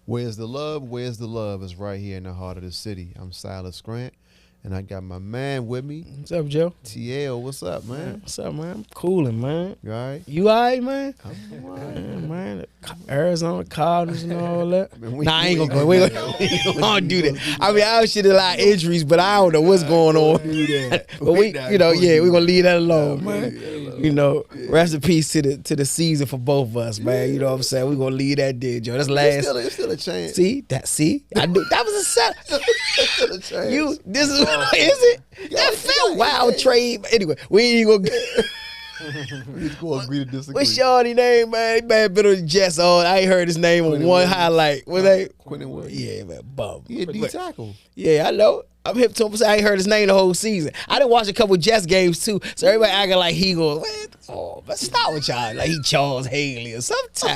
Where's the love? Where's the love? Is right here in the heart of the city. I'm Silas Grant, and I got my man with me. What's up, Joe? TL, what's up, man? What's up, man? I'm cooling, man. You all right? You all right, man? I'm all right. Yeah, man. Arizona Cardinals and all that. Man, Nah, I ain't gonna go. We don't do that. I mean, I shit a lot of injuries, but I don't know what's going on. But we gonna leave that alone, man. You know, rest in peace to the season for both of us, man. You know what I'm saying? We gonna leave that there, Joe. That's last. It's still a chance. See, I knew that was a set. It's still a chance. This is it? That felt wild trade. But anyway, we ain't gonna get. We just go agree to disagree. What's Shorty name, man? He man been on the Jets on. I ain't heard his name on one highlight. What they? Quentin Williams. Yeah, man, bum. He a D tackle. Yeah, I know. I'm hip to him. I ain't heard his name the whole season. I done watch a couple Jets games too, so everybody acting like he goes, oh, but stop with y'all. Like he Charles Haley or something.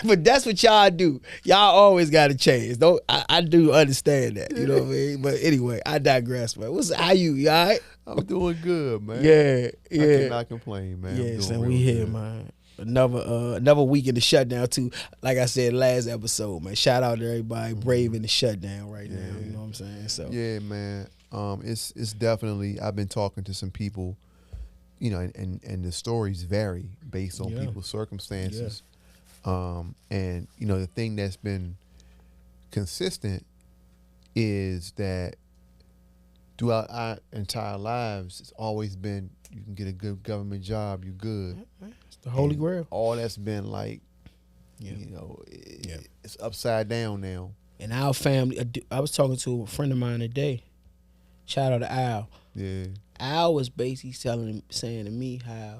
But that's what y'all do. Y'all always got to change. Don't I do understand that. You know what I mean? But anyway, I digress, man. How you all right? I'm doing good, man. Yeah. I cannot complain, man. Yeah, so we here, man. Another week in the shutdown too. Like I said last episode, man. Shout out to everybody braving the shutdown right now. You know what I'm saying? So yeah, man. It's definitely. I've been talking to some people, you know, and the stories vary based on people's circumstances. And you know, the thing that's been consistent is that throughout our entire lives, it's always been you can get a good government job, you're good. It's the holy grail. All that's been like, you know, it's upside down now. In our family, I was talking to a friend of mine today. Shout out to Al. Yeah. Al was basically saying to me how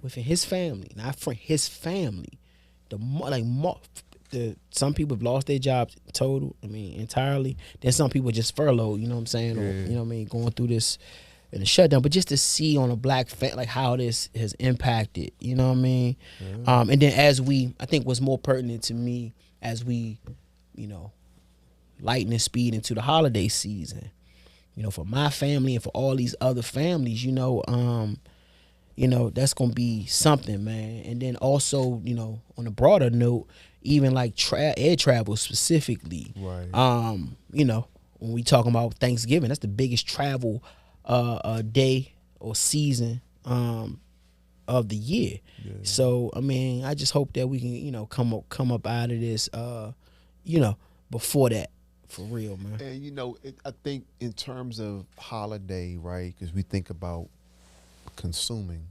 within his family, not friend, his family, some people have lost their jobs total. I mean, entirely. Then some people just furloughed. You know what I'm saying? Or, you know what I mean? Going through this in the shutdown, but just to see on a black like how this has impacted. You know what I mean? And then I think what's more pertinent to me as we, you know, lightning speed into the holiday season. You know, for my family and for all these other families, you know, that's gonna be something, man. And then also, you know, on a broader note, even like air travel specifically. Right. You know, when we talking about Thanksgiving, that's the biggest travel day or season of the year. Yeah. So I mean, I just hope that we can, you know, come up out of this, you know, before that. For real, man. And you know, I think in terms of holiday, right? Because we think about consuming,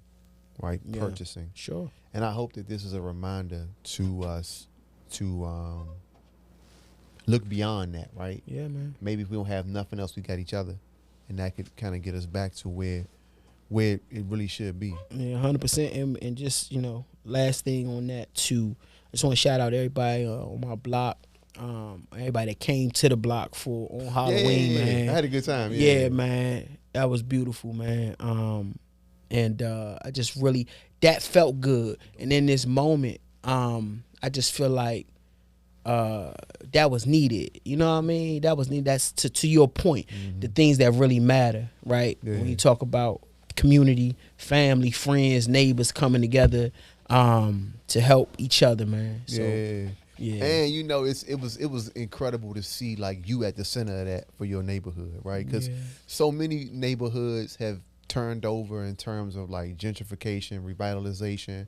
right? Yeah, purchasing. Sure. And I hope that this is a reminder to us to look beyond that, right? Yeah, man. Maybe if we don't have nothing else, we got each other, and that could kind of get us back to where it really should be. Yeah, 100%. And just, you know, last thing on that too, I just want to shout out everybody on my block. Everybody that came to the block on Halloween, man. I had a good time. Yeah, man. That was beautiful, man. And I just really, that felt good. And in this moment, I just feel like that was needed. You know what I mean? That was needed. That's to your point, the things that really matter, right? Yeah. When you talk about community, family, friends, neighbors coming together to help each other, man. So, yeah. And you know, it was incredible to see like you at the center of that for your neighborhood, right? Because so many neighborhoods have turned over in terms of like gentrification, revitalization,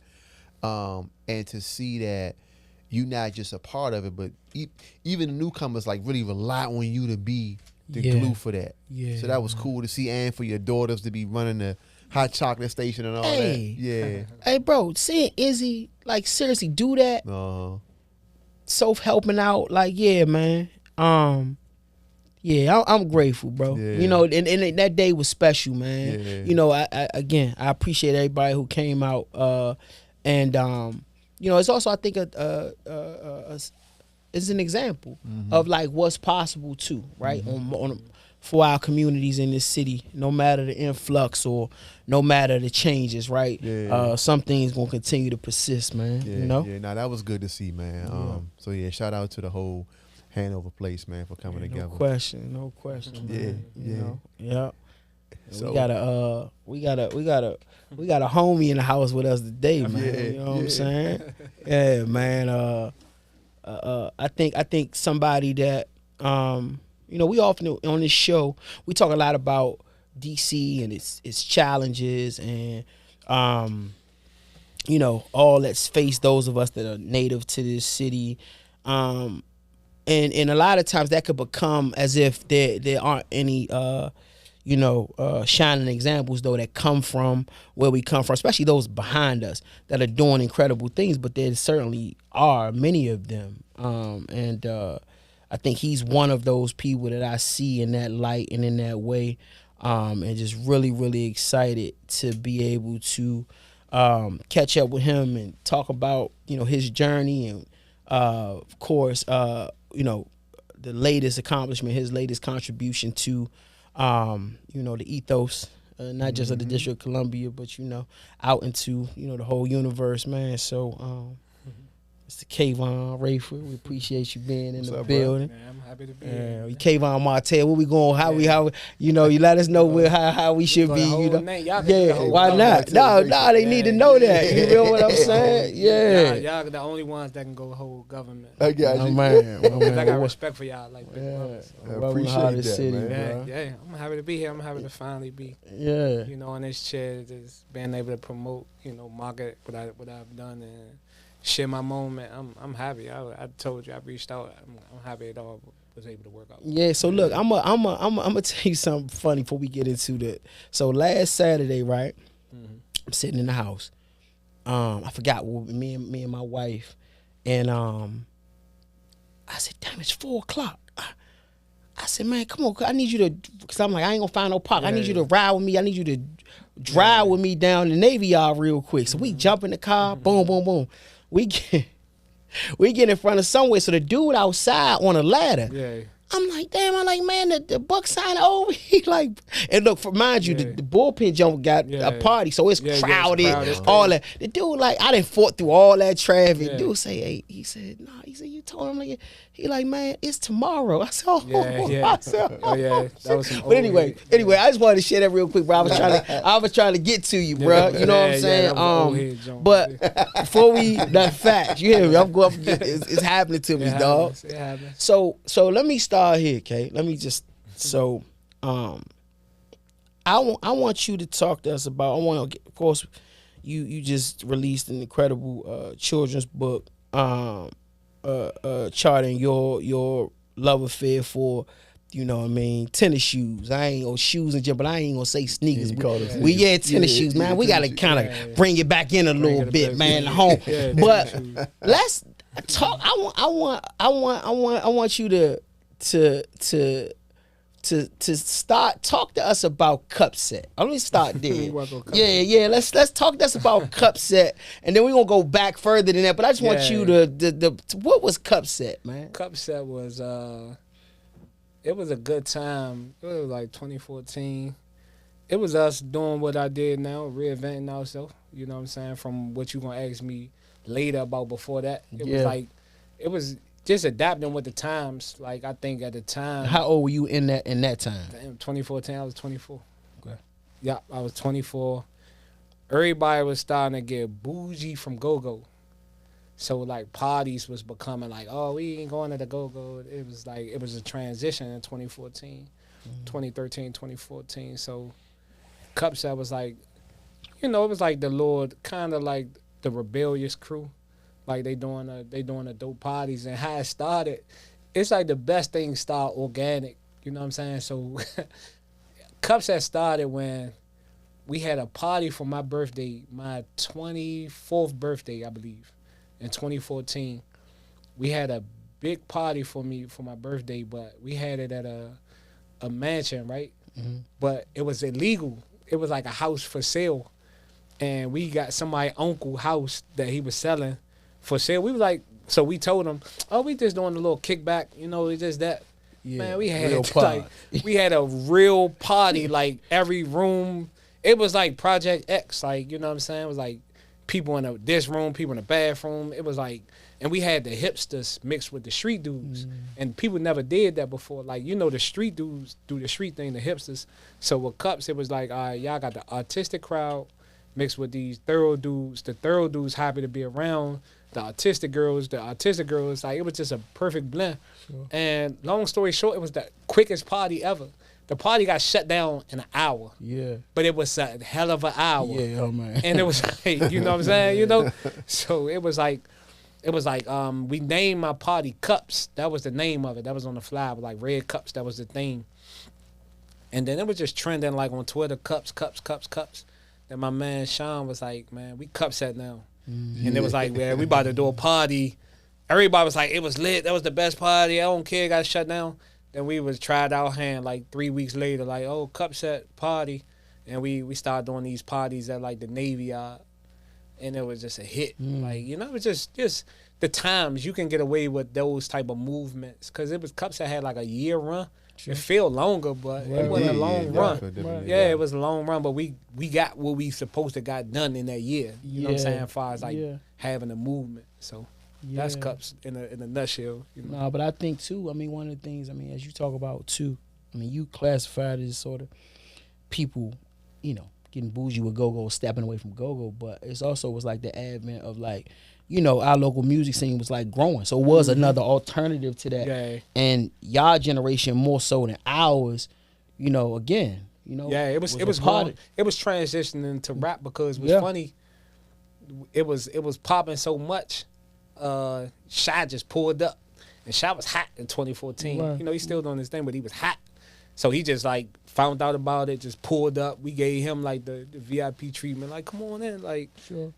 and to see that you not just a part of it, but even the newcomers like really rely on you to be the glue for that. Yeah. So that was cool to see, and for your daughters to be running the hot chocolate station and all that. Yeah. Hey, bro, seeing Izzy like seriously do that. Self-helping out, like, yeah, man. Yeah, I'm grateful, bro. Yeah. You know, and that day was special, man. Yeah. You know, I appreciate everybody who came out. And you know, it's also, I think, it's an example of like what's possible too, right? For our communities in this city, no matter the influx or no matter the changes, right? Some things gonna continue to persist, man. You know? Yeah, that was good to see, man. So yeah, shout out to the whole Hanover place, man, for coming together. No question, man. You know? Yeah. So we got a homie in the house with us today, man. You know what I'm saying? Yeah, man. I think somebody that we often on this show we talk a lot about DC and its challenges and all that's faced those of us that are native to this city, and a lot of times that could become as if there aren't any shining examples though that come from where we come from, especially those behind us that are doing incredible things, but there certainly are many of them, and I think he's one of those people that I see in that light and in that way, and just really, really excited to be able to catch up with him and talk about his journey and of course the latest accomplishment, his latest contribution to the ethos, not just of the District of Columbia, but out into the whole universe, man. So Mr. Kavon Rayford, we appreciate you being in the building. Man, I'm happy to be here. Kavon Martez, where we going? How you let us know how we should be. Why not? No, they need to know that. You know what I'm saying? Yeah. Y'all the only ones that can go hold government. I got you. Man. I got respect for y'all. Like, I appreciate that, city, man. Yeah, I'm happy to be here. I'm happy to finally be, in this chair, just being able to promote, market what I've done and share my moment. I'm happy. I told you I reached out. I'm happy it all was able to work out. Yeah. So look, I'm gonna tell you something funny before we get into that. So last Saturday, right? Mm-hmm. I'm sitting in the house. I forgot me and my wife, and I said, "Damn, it's 4:00." I said, "Man, come on, I need you to," because I'm like, I ain't gonna find no park. I need you to ride with me. I need you to drive with me down the Navy Yard real quick. So we jump in the car, boom, boom, boom. We get in front of somewhere. So the dude outside on a ladder, I'm like, damn, man, the Buck sign over. He like, and look, mind you, the bullpen jump got a party, so it's crowded, all that. The dude, like, I done fought through all that traffic. Dude say, hey, he said, nah, he said, you told him, like, he like, man, it's tomorrow. I said, that was some but anyway, I just wanted to share that real quick, bro. I was trying to get to you, bro. You know what I'm saying? But before we, that fact, you hear me? I'm going, it's happening to me, dog. It happens. So let me start here, okay? Let me just I want you to talk to us about. Of course, you just released an incredible children's book, charting your love affair for, tennis shoes. I ain't on shoes and gym, but I ain't gonna say sneakers. Tennis shoes, man. We gotta kind of bring it back in a little bit, man. Home, but let's talk. I want you to start talk to us about Cup Set. Let me start there. Let's talk to us about Cup Set, and then we're gonna go back further than that. But I just want you to what was Cup Set, man? Cup Set was it was a good time. It was like 2014. It was us doing what I did now, reinventing ourselves. You know what I'm saying? From what you gonna ask me later about before that. It was just adapting with the times. Like, I think at the time. How old were you in that time? 2014, I was 24. Okay. Yeah, I was 24. Everybody was starting to get bougie from go-go. So, like, parties was becoming like, oh, we ain't going to the go-go. It was like, it was a transition in 2014, 2013, 2014. So, Cup Set was like, it was like the Lord, kind of like the rebellious crew. Like, they doing the dope parties, and how it started, it's like the best thing start organic. You know what I'm saying? So Cup Set started when we had a party for my birthday, my 24th birthday, I believe, in 2014. We had a big party for me for my birthday, but we had it at a mansion, right? Mm-hmm. But it was illegal. It was like a house for sale, and we got somebody's uncle house that he was selling for sale. We was like, so we told him, oh, we just doing a little kickback, it's just that. Yeah, man, we had a real party, like every room. It was like Project X, like, you know what I'm saying? It was like people in this room, people in the bathroom. It was like, and we had the hipsters mixed with the street dudes. And people never did that before. Like, the street dudes do the street thing, the hipsters. So with Cups, it was like, all right, y'all got the artistic crowd mixed with these thorough dudes. The thorough dudes happy to be around the artistic girls, like it was just a perfect blend. Sure. And long story short, it was the quickest party ever. The party got shut down in an hour. Yeah. But it was a hell of an hour. Yeah, oh man. And it was like, you know what I'm saying? You know? So it was like we named my party Cups. That was the name of it. That was on the flyer, like red cups. That was the theme. And then it was just trending like on Twitter, cups. Then my man Sean was like, man, we Cupset now. Mm-hmm. And it was like, man, we about to do a party. Everybody was like, it was lit. That was the best party. I don't care. It got shut down. Then we was tried our hand like 3 weeks later, like, oh, Cupset party. And we started doing these parties at like the Navy Yard. And it was just a hit. Like, you know, it was just the times you can get away with those type of movements. Because it was Cupset had like a year run. Sure. It felt longer, but it wasn't a long run. Yeah, it was a long run, but we got what we supposed to got done in that year. You know what I'm saying? As far as like having a movement. So that's Cups in a nutshell. You know? No, but I think too, I mean, one of the things, I mean, as you talk about too, I mean, you classified as sort of people, you know, getting bougie with go-go, stepping away from go-go, but it's also was like the advent of like, you know, our local music scene was like growing. So it was another alternative to that. Yeah. And y'all generation more so than ours, you know, again, you know. Yeah, it was transitioning to rap because it was funny. It was popping so much. Shy just pulled up. And Shy was hot in 2014. Right. You know, he's still doing his thing, but he was hot. So he just like found out about it, just pulled up. We gave him like the VIP treatment, like come on in, like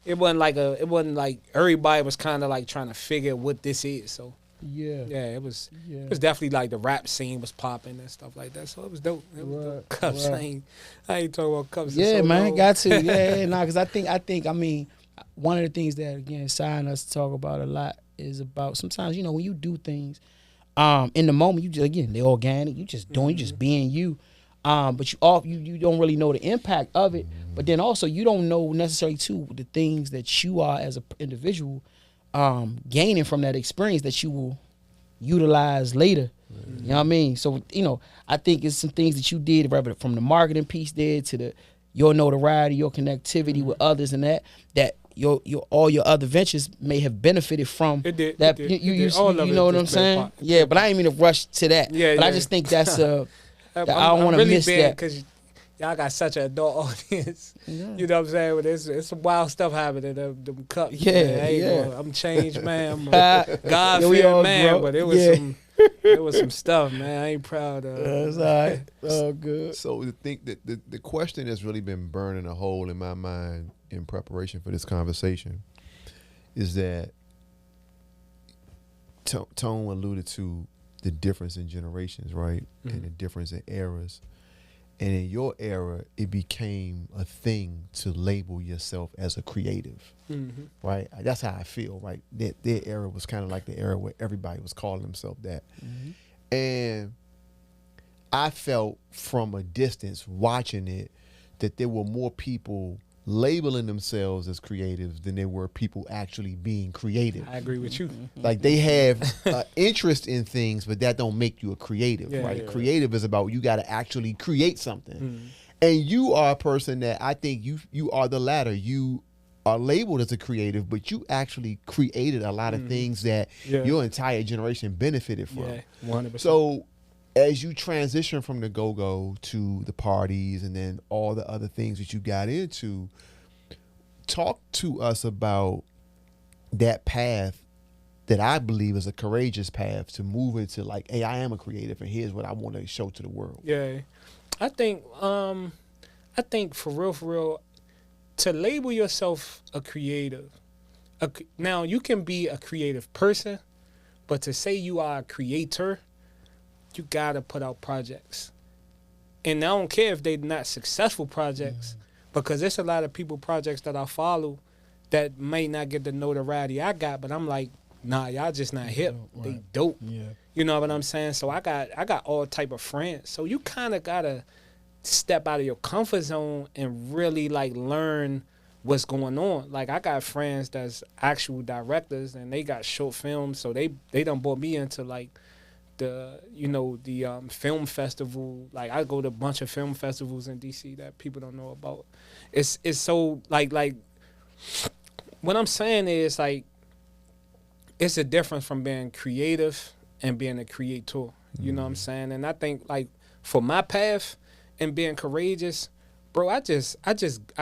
it wasn't like everybody was kind of like trying to figure what this is. So it was definitely like the rap scene was popping and stuff like that. So it was dope. It was dope. Cups. I ain't talking about Cups. Yeah, man, got to. Yeah, nah, because I think I mean one of the things that again Silas us to talk about a lot is about sometimes, you know, when you do things. In the moment, you just, again, they're organic. You just doing, you just being you. But you don't really know the impact of it. But then also, you don't know necessarily too the things that you are as an individual, gaining from that experience that you will utilize later. You know what I mean? So you know, I think it's some things that you did, rather from the marketing piece there to your notoriety, your connectivity with others, and that your all your other ventures may have benefited from. It did. That it did. You know what I'm saying? Yeah, but I ain't mean to rush to that. But I just think that's I don't want to really miss that because y'all got such an adult audience. Yeah. You know what I'm saying? But it's some wild stuff happening. Them cups. I'm changed, man. I'm a God-fearing man, grow. But it was some stuff, man. I ain't proud of. That's all right. Oh, good. So the question that's really been burning a hole in my mind in preparation for this conversation is that Tone alluded to the difference in generations, right? And the difference in eras. And in your era, it became a thing to label yourself as a creative, right? That's how I feel, right? Their era was kind of like the era where everybody was calling themselves that. And I felt from a distance watching it that there were more people labeling themselves as creatives than there were people actually being creative. I agree with you. Like they have interest in things, but that don't make you a creative, right? Creative is about you got to actually create something. And you are a person that I think you are the latter. You are labeled as a creative, but you actually created a lot of things that your entire generation benefited from. Yeah, 100%. So as you transition from the go-go to the parties and then all the other things that you got into, talk to us about that path that I believe is a courageous path to move into like, hey, I am a creative and here's what I want to show to the world. Yeah. I think for real, to label yourself a creative, now you can be a creative person, but to say you are a creator, you gotta put out projects. And I don't care if they're not successful projects, because there's a lot of people projects that I follow that may not get the notoriety I got, but I'm like, nah, y'all just not hip. Right. They dope. Yeah. You know what I'm saying? So I got all type of friends. So you kind of gotta step out of your comfort zone and really like learn what's going on. Like I got friends that's actual directors and they got short films, so they done brought me into like the film festival. Like I go to a bunch of film festivals in D.C. that people don't know about. It's so like what I'm saying is like it's a difference from being creative and being a creator. You know what I'm saying? And I think like for my path and being courageous, bro, I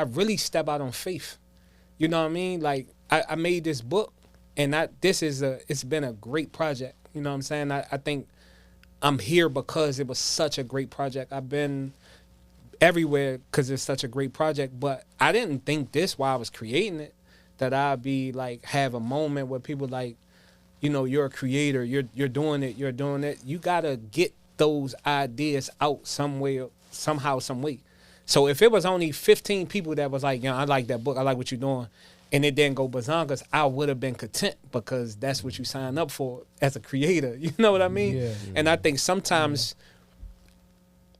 really step out on faith. You know what I mean? Like I made this book, and it's been a great project. You know what I'm saying? I think I'm here because it was such a great project. I've been everywhere because it's such a great project, but I didn't think this while I was creating it, that I'd be like, have a moment where people like, you know, you're a creator, you're doing it. You gotta get those ideas out somewhere, somehow, some way. So if it was only 15 people that was like, you know, I like that book, I like what you're doing, and it didn't go bazongas, I would have been content, because that's what you sign up for as a creator. You know what I mean? Yeah. And I think sometimes,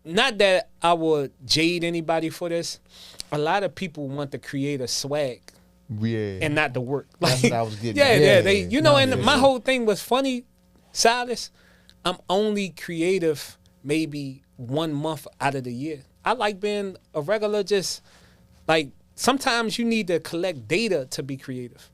not that I would jade anybody for this, a lot of people want the creator swag. Yeah. And not the work. That's what I was getting yeah, at. yeah. They, you know, and my sure. whole thing was funny, Silas. I'm only creative maybe 1 month out of the year. I like being a regular, just like sometimes you need to collect data to be creative.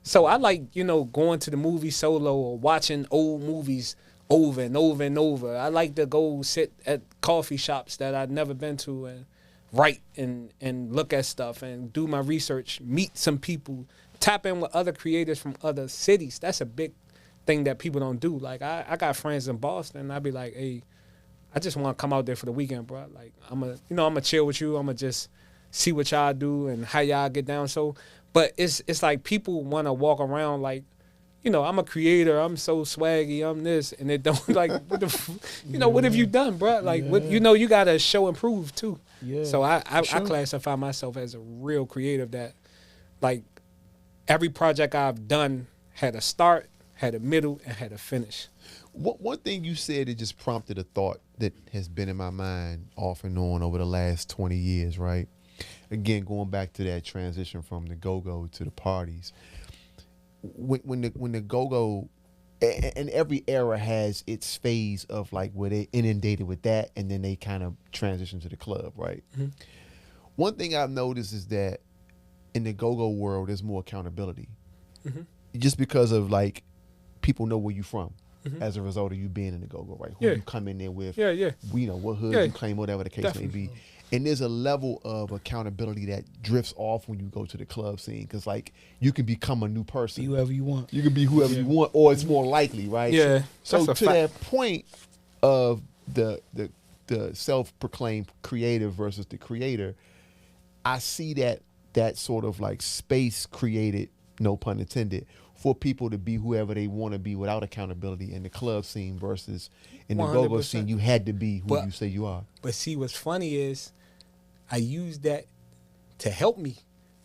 So I like, you know, going to the movie solo or watching old movies over and over and over. I like to go sit at coffee shops that I've never been to and write and look at stuff and do my research, meet some people, tap in with other creators from other cities. That's a big thing that people don't do. Like I got friends in Boston, and I'd be like, hey, I just want to come out there for the weekend, bro. Like I'm gonna chill with you. I'm gonna just see what y'all do and how y'all get down. So, but it's like people want to walk around like, you know, I'm a creator, I'm so swaggy, I'm this, and it don't like, what the, you know, what have you done, bro? Like, what, you know, you gotta show and prove too. Yeah. So I sure. classify myself as a real creative, that like every project I've done had a start, had a middle, and had a finish. One thing you said that just prompted a thought that has been in my mind off and on over the last 20 years, right? Again, going back to that transition from the go-go to the parties. When the go-go, and every era has its phase of like where they inundated with that, and then they kind of transition to the club, right? Mm-hmm. One thing I've noticed is that in the go-go world, there's more accountability, just because of like people know where you from as a result of you being in the go-go, right? Who you come in there with, you know, what hood you claim, whatever the case may be. And there's a level of accountability that drifts off when you go to the club scene, because like you can become a new person. Be whoever you want. You can be whoever you want, or it's more likely, right? Yeah. So to that point of the self-proclaimed creative versus the creator, I see that sort of like space created, no pun intended, for people to be whoever they want to be without accountability in the club scene versus in the 100%. go-go scene. You had to be who you say you are. But see, what's funny is I used that to help me,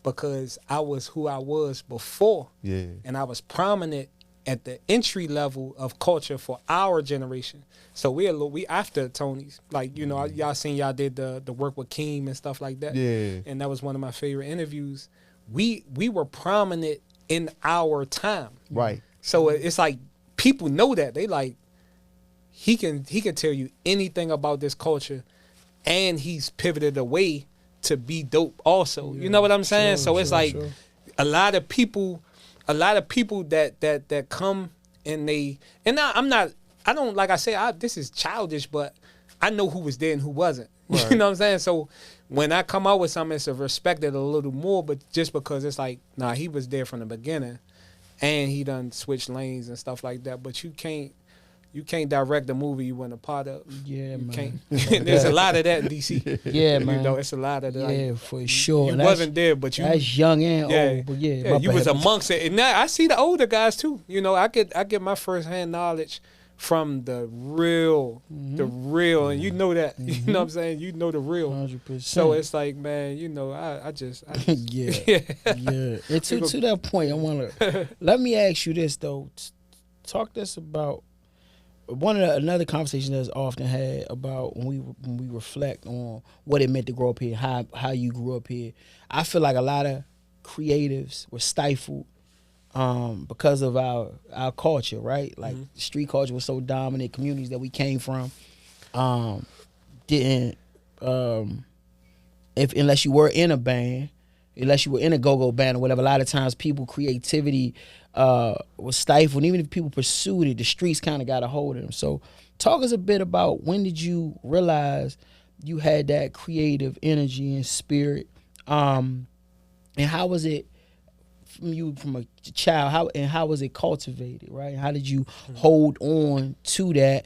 because I was who I was before. Yeah. And I was prominent at the entry level of culture for our generation. So we after Tony's. Like, you know, y'all seen y'all did the work with Keem and stuff like that. Yeah. And that was one of my favorite interviews. We were prominent in our time. Right. So it's like people know that. They like, he can tell you anything about this culture, and he's pivoted away to be dope also. You know what I'm saying? So it's like a lot of people that come and I don't, like I say, this is childish, but I know who was there and who wasn't. Right. You know what I'm saying? So when I come out with something, it's respected a little more, but just because it's like, nah, he was there from the beginning, and he done switched lanes and stuff like that. But you can't direct the movie you weren't a part of. Yeah, you man. Can't. There's a lot of that in DC. Yeah, man. You know, it's a lot of that. Yeah, like, for sure. You wasn't there, but you. That's young and old, but yeah. You was amongst it. And now I see the older guys too. You know, I get my firsthand knowledge from the real, and you know that. You know what I'm saying? You know the real. 100%. So it's like, man, you know, I just yeah. And to that point, I wanna let me ask you this though. Talk to us about another conversation that's often had about when we reflect on what it meant to grow up here, how you grew up here. I feel like a lot of creatives were stifled because of our culture, right? Like street culture was so dominant. Communities that we came from didn't, unless you were in a band, unless you were in a go-go band or whatever. A lot of times people creativity was stifled. Even if people pursued it, the streets kind of got a hold of them. So talk us a bit about when did you realize you had that creative energy and spirit, and how was it from a child, how was it cultivated, right? How did you hold on to that?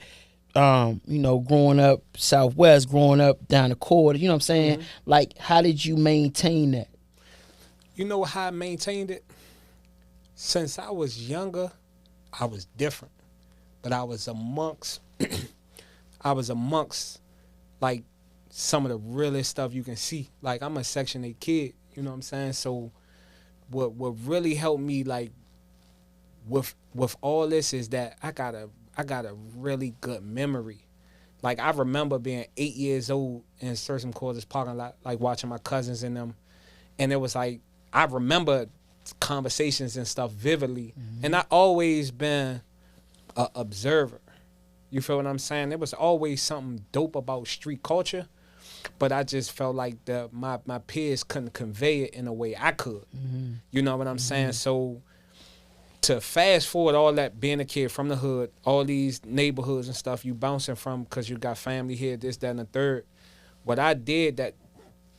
Growing up Southwest, growing up down the court, you know what I'm saying? Like, how did you maintain that? You know how I maintained it? Since I was younger, I was different. But I was amongst like some of the realest stuff you can see. Like, I'm a Section 8 kid, you know what I'm saying? So what really helped me, like, with all this is that I got a really good memory. Like, I remember being 8 years old in Certain Quarters parking lot, like watching my cousins and them. And it was like, I remember conversations and stuff vividly. And I always been an observer. You feel what I'm saying? There was always something dope about street culture, but I just felt like my peers couldn't convey it in a way I could. You know what I'm saying? So to fast forward all that, being a kid from the hood, all these neighborhoods and stuff you bouncing from because you got family here, this, that, and the third. What I did that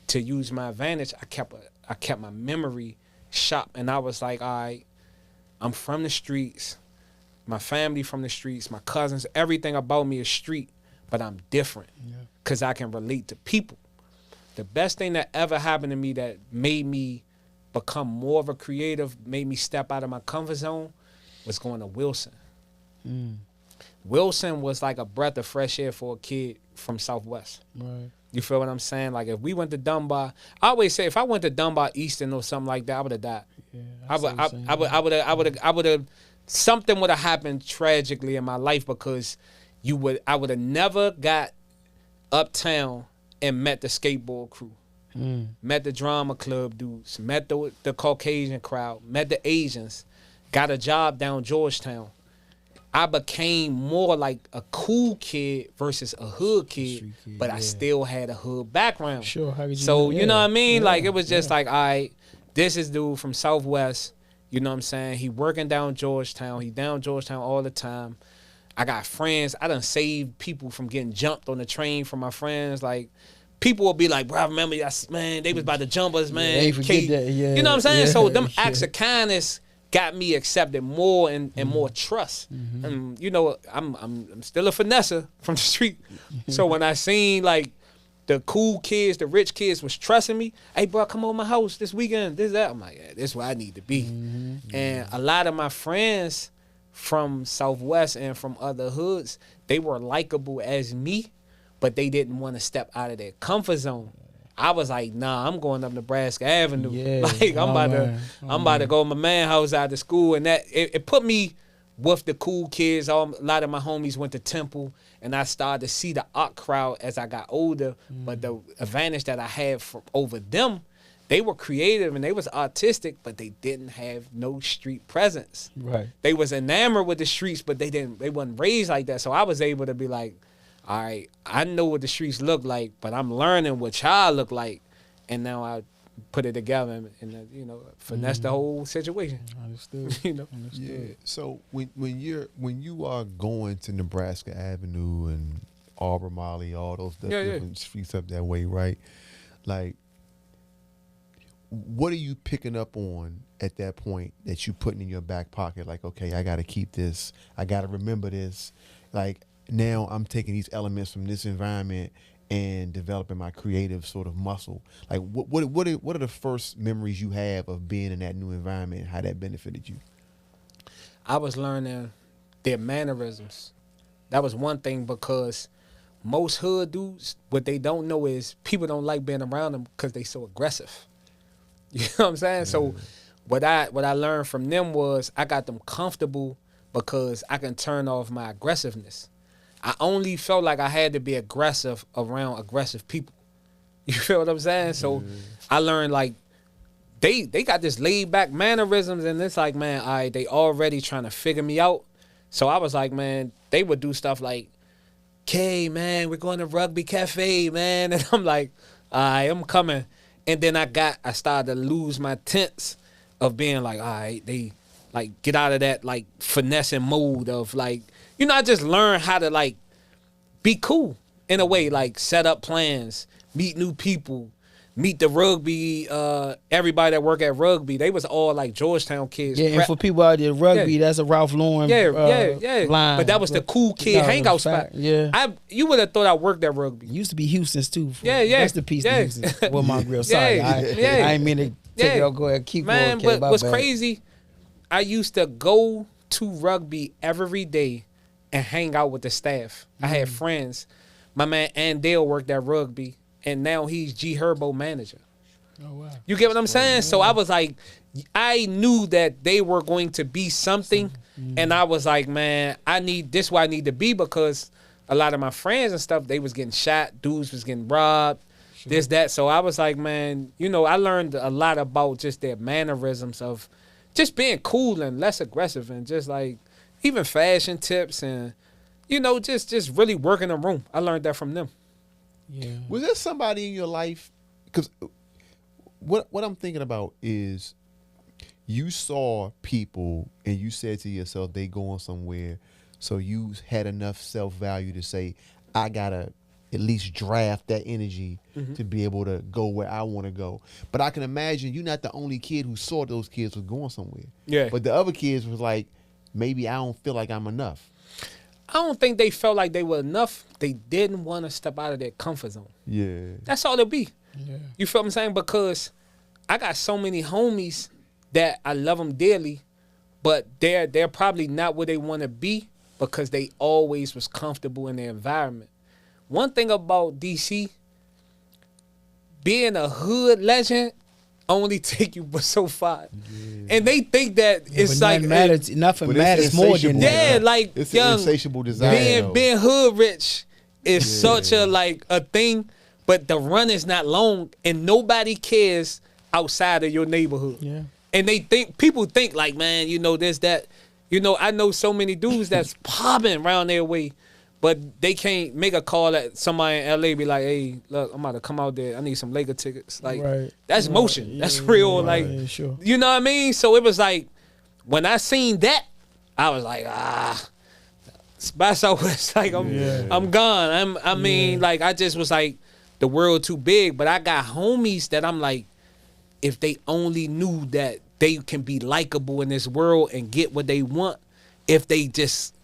to use my advantage, I kept my memory sharp, and I was like, all right, I'm from the streets, my family from the streets, my cousins, everything about me is street, but I'm different because I can relate to people. The best thing that ever happened to me that made me become more of a creative, made me step out of my comfort zone, was going to Wilson. Wilson was like a breath of fresh air for a kid from Southwest. Right. You feel what I'm saying? Like, if we went to Dunbar, I always say if I went to Dunbar Eastern or something like that, I would have died. Yeah, I would have something would have happened tragically in my life, because I would have never got uptown and met the skateboard crew. Met the drama club dudes, met the Caucasian crowd, met the Asians, got a job down Georgetown. I became more like a cool kid versus a hood kid, but I still had a hood background. Sure, how could you so you know what I mean? Like, it was just like, all right, this is dude from Southwest, you know what I'm saying? He working down Georgetown, he down Georgetown all the time. I got friends, I done saved people from getting jumped on the train from my friends, like, people will be like, bro, I remember, man, they was about to jump us, man. They forget that, you know what I'm saying? So them acts of kindness got me accepted more and more trust. And, you know, I'm still a finesser from the street. So when I seen, like, the cool kids, the rich kids was trusting me, hey, bro, come on my house this weekend, this, that. I'm like, yeah, this is where I need to be. And a lot of my friends from Southwest and from other hoods, they were likable as me, but they didn't want to step out of their comfort zone. I was like, nah, I'm going up Nebraska Avenue. Yeah. Like, I'm about to go to my man house out of school. And that it put me with the cool kids. A lot of my homies went to Temple, and I started to see the art crowd as I got older. But the advantage that I had over them, they were creative and they was artistic, but they didn't have no street presence. Right. They was enamored with the streets, but they wasn't raised like that. So I was able to be like, all right, I know what the streets look like, but I'm learning what y'all look like, and now I put it together and finesse the whole situation. Understood. Understood. Yeah. So when you are going to Nebraska Avenue and Auburn Molly, all those different streets up that way, right? Like, what are you picking up on at that point that you putting in your back pocket? Like, okay, I got to keep this. I got to remember this. Like, now I'm taking these elements from this environment and developing my creative sort of muscle. Like, what are the first memories you have of being in that new environment and how that benefited you? I was learning their mannerisms. That was one thing, because most hood dudes, what they don't know is people don't like being around them because they so aggressive. You know what I'm saying? So what I learned from them was I got them comfortable because I can turn off my aggressiveness. I only felt like I had to be aggressive around aggressive people. You feel what I'm saying? So I learned, like, they got this laid back mannerisms, and it's like, man, all right, they already trying to figure me out. So I was like, man, they would do stuff like, okay, man, we're going to Rugby Cafe, man. And I'm like, all right, I'm coming. And then I started to lose my tense of being like, all right, they like get out of that like finessing mode of like, I just learned how to like be cool in a way, like set up plans, meet new people, meet the rugby, everybody that work at rugby. They was all like Georgetown kids. Yeah, and for people out there, rugby, that's a Ralph Lauren line. But that was the cool kid hangout spot. Yeah. You would have thought I worked at rugby. Used to be Houston's too. Yeah. Rest in peace to Houston. Well, my grill. Sorry. I ain't mean to take it. I'll go ahead and keep going. Man, but what's crazy, I used to go to rugby every day and hang out with the staff. I had friends. My man Andale worked at rugby. And now he's G Herbo manager. Oh, wow. You get what I'm saying? So I was like, I knew that they were going to be something. And I was like, man, this is where I need to be, because a lot of my friends and stuff, they was getting shot. Dudes was getting robbed. This, that. So I was like, man, I learned a lot about just their mannerisms of just being cool and less aggressive, and just like even fashion tips and, just really working the room. I learned that from them. Yeah. Was there somebody in your life? Because what I'm thinking about is you saw people and you said to yourself, they going somewhere. So you had enough self-value to say, I got to at least draft that energy to be able to go where I want to go. But I can imagine you're not the only kid who saw those kids was going somewhere. Yeah. But the other kids was like, maybe I don't feel like I'm enough. I don't think they felt like they were enough. They didn't want to step out of their comfort zone. Yeah. That's all it be. Yeah. You feel what I'm saying? Because I got so many homies that I love them dearly, but they're probably not where they want to be because they always was comfortable in their environment. One thing about DC, being a hood legend only take you but so far. Yeah. And they think that it's like nothing matters more than that. Yeah, like it's an insatiable desire. Being hood rich is such a thing, but the run is not long and nobody cares outside of your neighborhood. Yeah. And people think like, man, there's that, I know so many dudes that's popping around their way, but they can't make a call at somebody in LA, be like, hey, look, I'm about to come out there. I need some Laker tickets. Like, that's motion. Yeah, that's real. sure. You know what I mean? So it was like, when I seen that, I was like, by Southwest, like, I'm gone. I mean, like, I just was like, the world too big. But I got homies that I'm like, if they only knew that they can be likable in this world and get what they want, if they just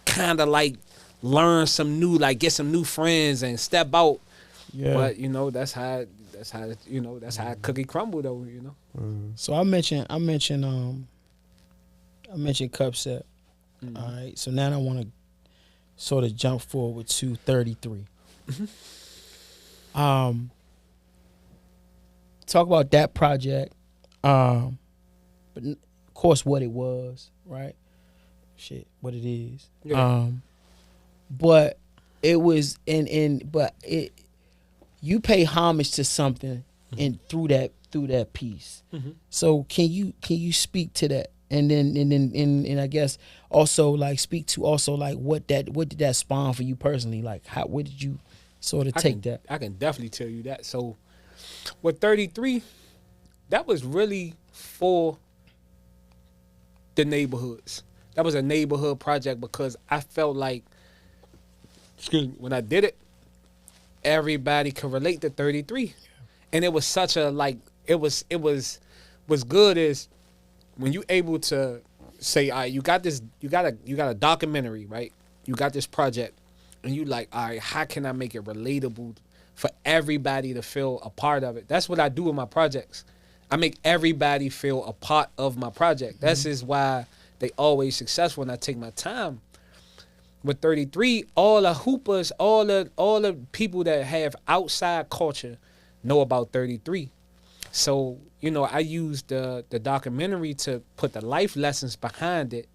kind of like learn some new, like get some new friends and step out. Yeah. But that's how cookie crumble though, So I mentioned Cup Set. All right. So now I want to sort of jump forward to 33. Talk about that project. But of course what it was, right? Shit, what it is. Yeah. But it was you pay homage to something and through that piece. Mm-hmm. So can you speak to that? And then I guess also like speak to also like what did that spawn for you personally? Like what did you sort of take that? I can definitely tell you that. So with 33, that was really for the neighborhoods. That was a neighborhood project because I felt like, when I did it, everybody could relate to 33. And it was such a like, what's good is when you able to say, all right, you got a documentary, right? You got this project and you like, all right, how can I make it relatable for everybody to feel a part of it? That's what I do with my projects. I make everybody feel a part of my project. Mm-hmm. This is why they always successful and I take my time. With 33, all the hoopers, all the people that have outside culture know about 33. So, I used the documentary to put the life lessons behind it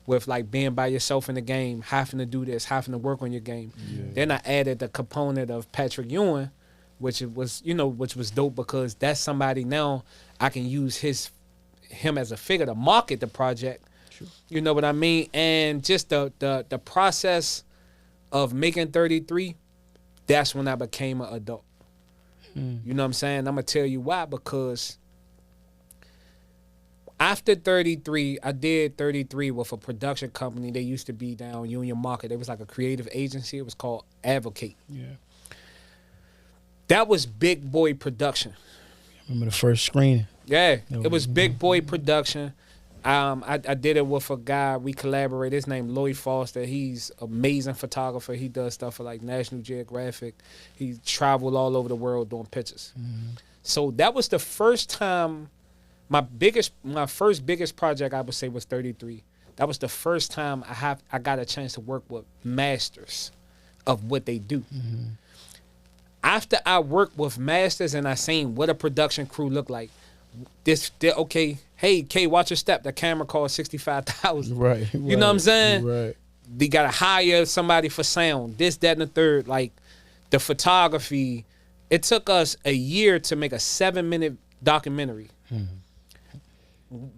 with like being by yourself in the game, having to do this, having to work on your game. Yeah. Then I added the component of Patrick Ewing, which was dope because that's somebody now I can use him as a figure to market the project. True. You know what I mean? And just the process of making 33, that's when I became an adult. You know what I'm saying? I'm gonna tell you why, because after 33, I did 33 with a production company. They used to be down Union Market. It was like a creative agency. It was called Advocate. Yeah. That was big boy production. Remember the first screening? Yeah, it was big boy production. I did it with a guy. We collaborated. His name Lloyd Foster. He's amazing photographer. He does stuff for like National Geographic. He traveled all over the world doing pictures. So that was the first time. My first biggest project, I would say, was 33. That was the first time I got a chance to work with masters of what they do. After I worked with masters and I seen what a production crew looked like, okay, hey, K, watch your step. The camera cost $65,000. Right. You know what I'm saying? Right. They gotta hire somebody for sound. This, that, and the third. Like the photography. It took us a year to make a 7-minute documentary.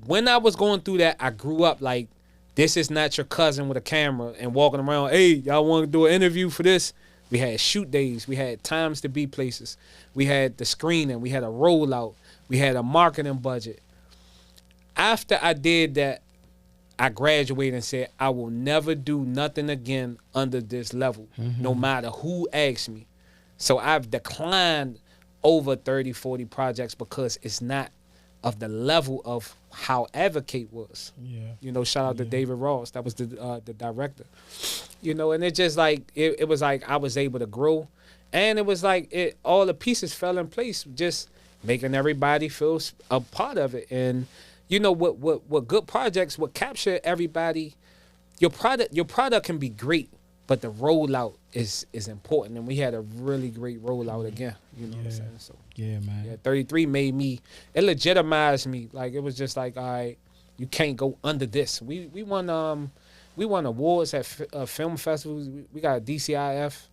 When I was going through that, I grew up like, this is not your cousin with a camera and walking around, hey, y'all want to do an interview for this? We had shoot days. We had times to be places. We had the screening. We had a rollout. We had a marketing budget. After I did that, I graduated and said, I will never do nothing again under this level, no matter who asks me. So I've declined over 30, 40 projects because it's not of the level of how Advocate was. Yeah. You know, shout out to David Ross. That was the director. You know, and it just like, it was like I was able to grow. And it was like all the pieces fell in place, just making everybody feel a part of it. And, you know, what good projects would capture everybody. Your product can be great, but the rollout is important. And we had a really great rollout again. You know what I'm saying? So yeah, man. Yeah, 33 made me, it legitimized me. Like it was just like, all right, you can't go under this. We won awards at film festivals. We got a DCIFF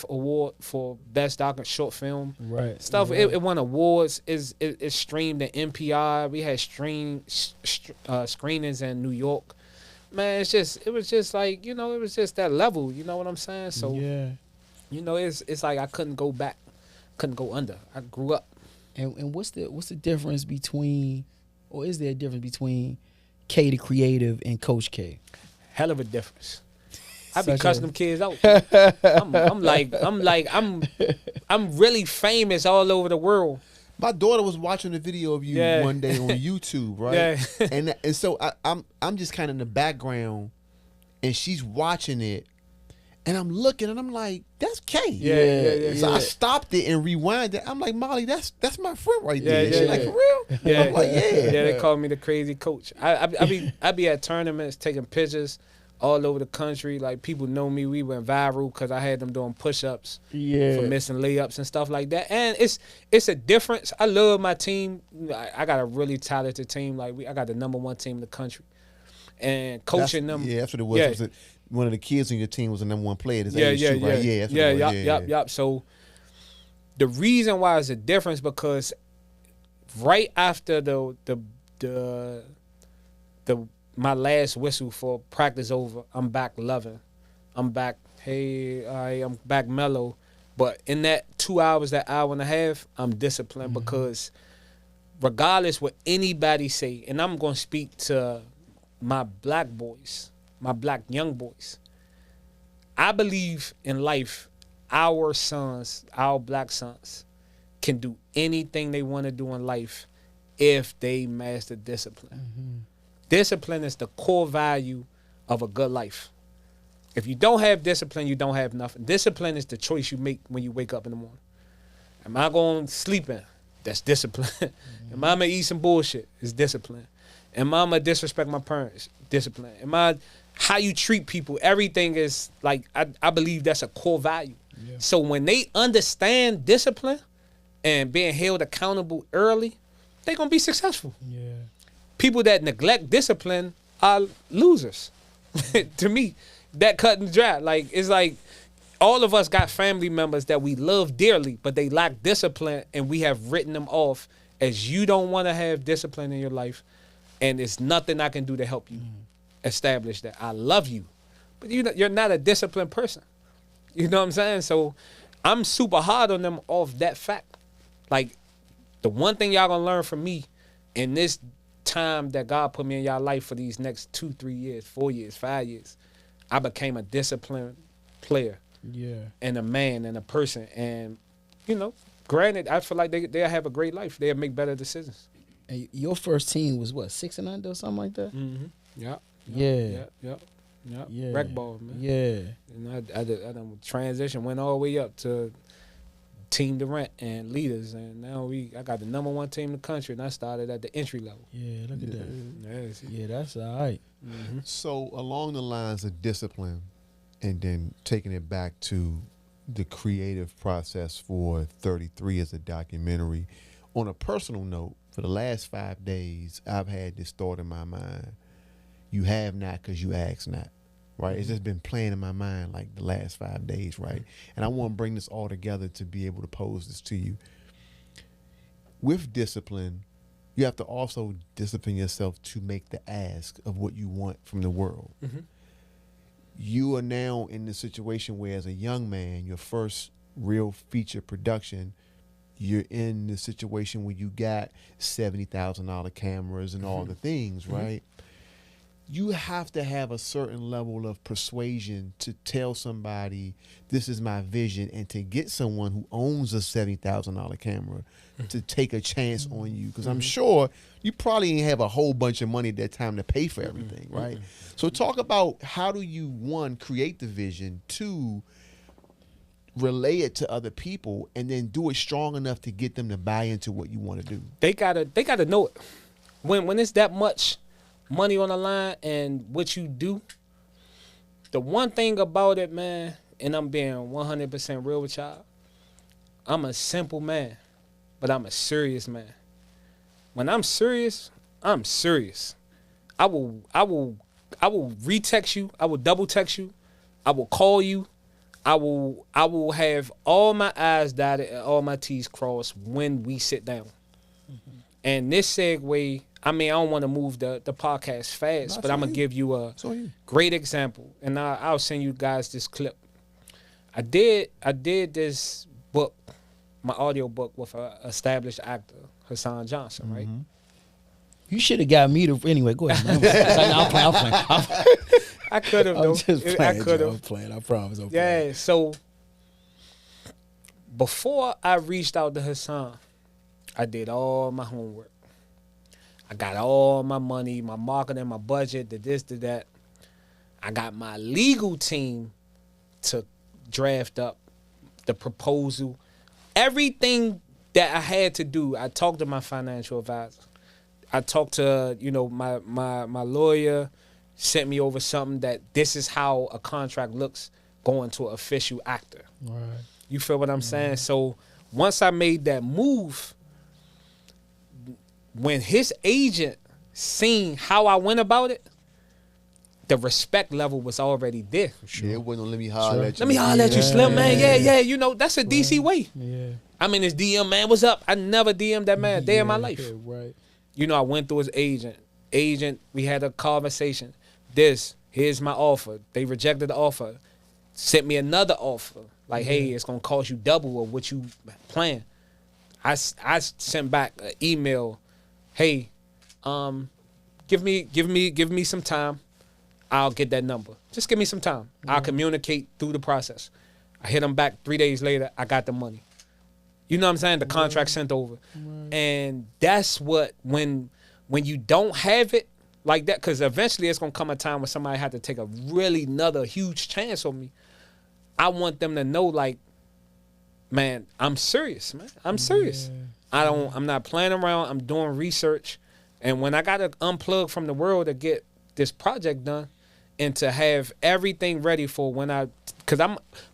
award for best short film. Right. Stuff. Right. It won awards. It streamed in NPR. We had screenings in New York. Man, it was just like, you know, it was just that level. You know what I'm saying? So yeah, you know, it's like I couldn't go back, couldn't go under. I grew up. And what's the difference between, or is there a difference between K the creative and Coach K? Hell of a difference. I be cussing them kids out. I'm really famous all over the world. My daughter was watching a video of you one day on YouTube, right? Yeah. and so I'm just kind of in the background, and she's watching it, and I'm looking, and I'm like, that's K. Yeah. So I stopped it and rewind it. I'm like, Molly, that's my friend right there. She's like, for real? Yeah. I'm like, yeah. They call me the crazy coach. I be at tournaments taking pictures all over the country. Like, people know me. We went viral because I had them doing push-ups for missing layups and stuff like that. And it's a difference. I love my team. I got a really talented team. Like, I got the #1 team in the country. And coaching them. Yeah, that's what it was. Was it one of the kids on your team was the #1 player at his age too, right? Yup. So the reason why it's a difference because right after my last whistle for practice over, I'm back loving. I'm back, hey, I'm back mellow. But in that 2 hours, that hour and a half, I'm disciplined because regardless what anybody say, and I'm going to speak to my black boys, my black young boys, I believe in life, our sons, our black sons, can do anything they want to do in life if they master discipline. Discipline is the core value of a good life. If you don't have discipline, you don't have nothing. Discipline is the choice you make when you wake up in the morning. Am I going to sleep in? That's discipline. Am I going to eat some bullshit? It's discipline. Am I going to disrespect my parents? Discipline. How you treat people, everything is like, I believe that's a core value. Yeah. So when they understand discipline and being held accountable early, they're going to be successful. Yeah. People that neglect discipline are losers. To me, that cut and dry. Like, it's like all of us got family members that we love dearly, but they lack discipline, and we have written them off as you don't want to have discipline in your life, and it's nothing I can do to help you establish that. I love you, but you're not a disciplined person. You know what I'm saying? So I'm super hard on them off that fact. Like, the one thing y'all gonna learn from me in this time that God put me in y'all life for these next 2, 3 years, 4 years, 5 years, I became a disciplined player. Yeah. And a man and a person. And, you know, granted, I feel like they'll have a great life. They'll make better decisions. And your first team was what, 6 and under or something like that? Mm-hmm. Yeah. Yeah. Rec ball, man. Yeah. And I done transition, went all the way up to Team Durant and leaders, and now I got the #1 team in the country, and I started at the entry level. Yeah, look at that. Yes. Yeah, that's all right. Mm-hmm. So along the lines of discipline, and then taking it back to the creative process for 33 as a documentary, on a personal note, for the last 5 days, I've had this thought in my mind: you have not because you ask not. Right, it's just been playing in my mind like the last 5 days, right? And I want to bring this all together to be able to pose this to you. With discipline, you have to also discipline yourself to make the ask of what you want from the world. Mm-hmm. You are now in the situation where, as a young man, your first real feature production, you're in the situation where you got $70,000 cameras and all the things, right? You have to have a certain level of persuasion to tell somebody this is my vision, and to get someone who owns a $70,000 camera to take a chance on you, because I'm sure you probably ain't have a whole bunch of money at that time to pay for everything, right? So talk about, how do you, one, create the vision, two, relay it to other people, and then do it strong enough to get them to buy into what you want to do. They gotta know it. When it's that much money on the line and what you do, the one thing about it, man, and I'm being 100% real with y'all, I'm a simple man, but I'm a serious man. When I'm serious, I'm serious. I will retext you, I will double text you, I will call you, I will have all my I's dotted and all my T's crossed when we sit down. And this segue, I mean, I don't want to move the podcast fast, but I'm going to give you a great example. And I'll send you guys this clip. I did this book, my audio book, with an established actor, Hassan Johnson, right? You should have got me to, anyway, go ahead, man. I'm playing. I could have, though. I'm just playing, I could have. I'm playing, I promise. I'm Yeah, playing. so before I reached out to Hassan, I did all my homework. I got all my money, my marketing, my budget, the this, the that. I got my legal team to draft up the proposal. Everything that I had to do, I talked to my financial advisor. I talked to, my lawyer, sent me over something that this is how a contract looks going to an official actor. Right. You feel what I'm saying? So once I made that move, when his agent seen how I went about it, the respect level was already there. Yeah, it wasn't let me holler at you. Let me holler at you, Slim, man. Yeah. That's a DC way. Yeah. I mean, his DM, man, what's up? I never DM'd that man a day in my life. Right. I went through his agent. We had a conversation. Here's my offer. They rejected the offer. Sent me another offer. Like, hey, it's going to cost you double of what you plan. I sent back an email. Hey, give me some time. I'll get that number. Just give me some time. I'll communicate through the process. I hit them back 3 days later. I got the money. You know what I'm saying? The contract sent over. And that's what, when you don't have it like that, because eventually it's going to come a time when somebody had to take a really another huge chance on me. I want them to know, like, man, I'm serious, man. I'm serious. I'm not playing around. I'm doing research. And when I got to unplug from the world to get this project done and to have everything ready for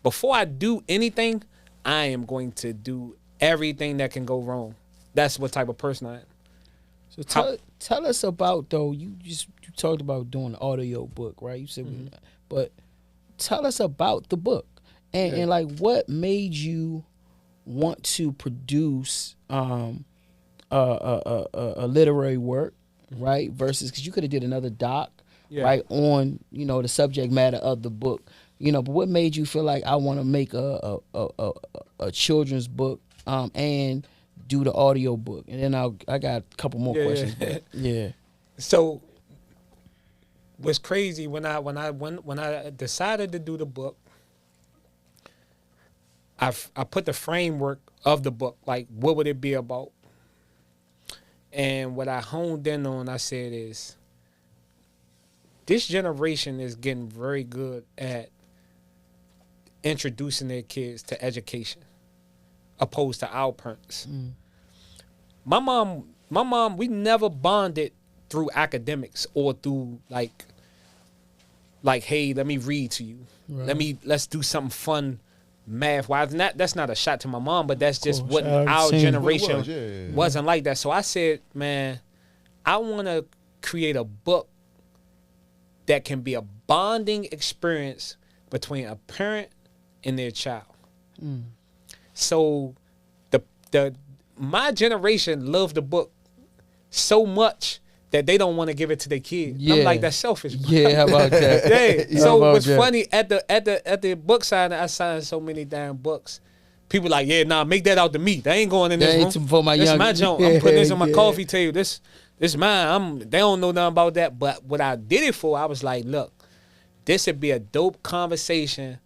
before I do anything, I am going to do everything that can go wrong. That's what type of person I am. So tell us about, though, you talked about doing the audio book, right? You said, but tell us about the book and like what made you want to produce a literary work, right? Versus, because you could have did another doc, right, on the subject matter of the book. You know, but what made you feel like I want to make a children's book and do the audio book? And then I got a couple more questions. But yeah. So what's crazy when I decided to do the book, I put the framework of the book, like what would it be about? And what I honed in on, I said is, this generation is getting very good at introducing their kids to education, opposed to our parents. My mom, we never bonded through academics or through like, hey, let me read to you. Right. Let's do something fun math wise. That's not a shot to my mom, but that's just what our generation wasn't like that. So I said, man, I want to create a book that can be a bonding experience between a parent and their child. So my generation loved the book so much that they don't want to give it to their kids. Yeah. I'm like, that's selfish, bro. Yeah, how about that? Yeah. So what's funny, at the book signing, I signed so many damn books. People like, yeah, nah, make that out to me. They ain't going in this room. For my this my joint. I'm putting this on my coffee table. This mine. They don't know nothing about that. But what I did it for, I was like, look, this would be a dope conversation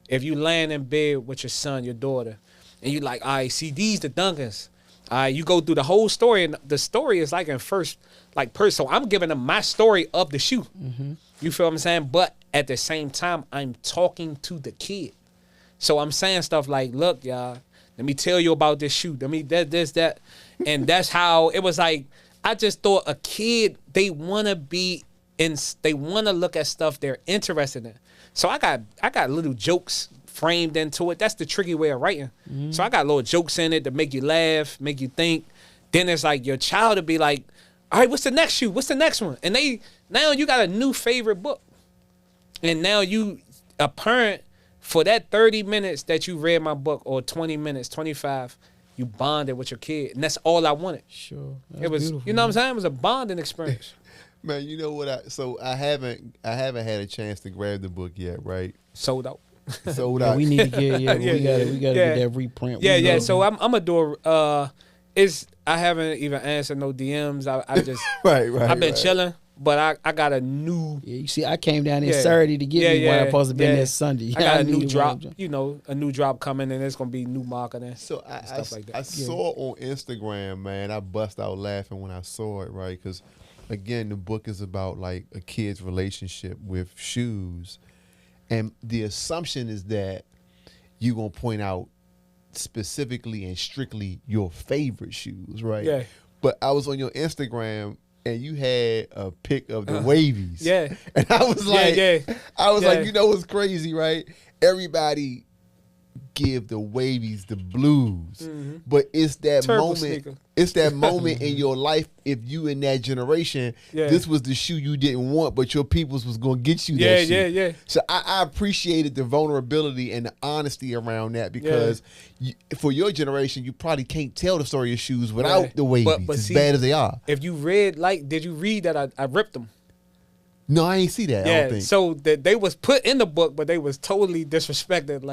if you laying in bed with your son, your daughter, and you like, all right, see, these the Duncans. All right, you go through the whole story, and the story is like in first, like person. So I'm giving them my story of the shoe. You feel what I'm saying? But at the same time, I'm talking to the kid. So I'm saying stuff like, look, y'all, let me tell you about this shoe. Let me that. And that's how it was like, I just thought a kid, they want to look at stuff they're interested in. So I got little jokes framed into it. That's the tricky way of writing. So I got little jokes in it to make you laugh, make you think. Then it's like your child to be like, all right, what's the next shoe? What's the next one? And now you got a new favorite book. And now you, a parent, for that 30 minutes that you read my book, or 20 minutes, 25, you bonded with your kid. And that's all I wanted. Sure. It was, you know what I'm saying? It was a bonding experience. Man, you know what? I haven't had a chance to grab the book yet, right? Sold out. Sold out. We need to get we gotta get that reprint. Yeah. So I'm a door. I haven't even answered no DMs. I just right. I've been chilling, but I got a new. Yeah, you see, I came down there Saturday to get me. When I'm supposed to be there Sunday. I got a new drop. A new drop coming, and it's gonna be new marketing. So stuff like that. I saw on Instagram, man. I bust out laughing when I saw it, right? Because again, the book is about like a kid's relationship with shoes. And the assumption is that you're going to point out specifically and strictly your favorite shoes, right? Yeah. But I was on your Instagram and you had a pic of the Wavies. Yeah. And I was like, like, you know what's crazy, right? Everybody give the Wavies the blues. But it's that Turbo moment. sneaker. It's that moment in your life, if you in that generation, this was the shoe you didn't want, but your peoples was going to get you that shoe. Yeah. So I appreciated the vulnerability and the honesty around that, because for your generation, you probably can't tell the story of shoes without the Wavies, but as bad as they are. If you read, did you read that I ripped them? No, I ain't see that. I don't think. So that they was put in the book, but they was totally disrespected,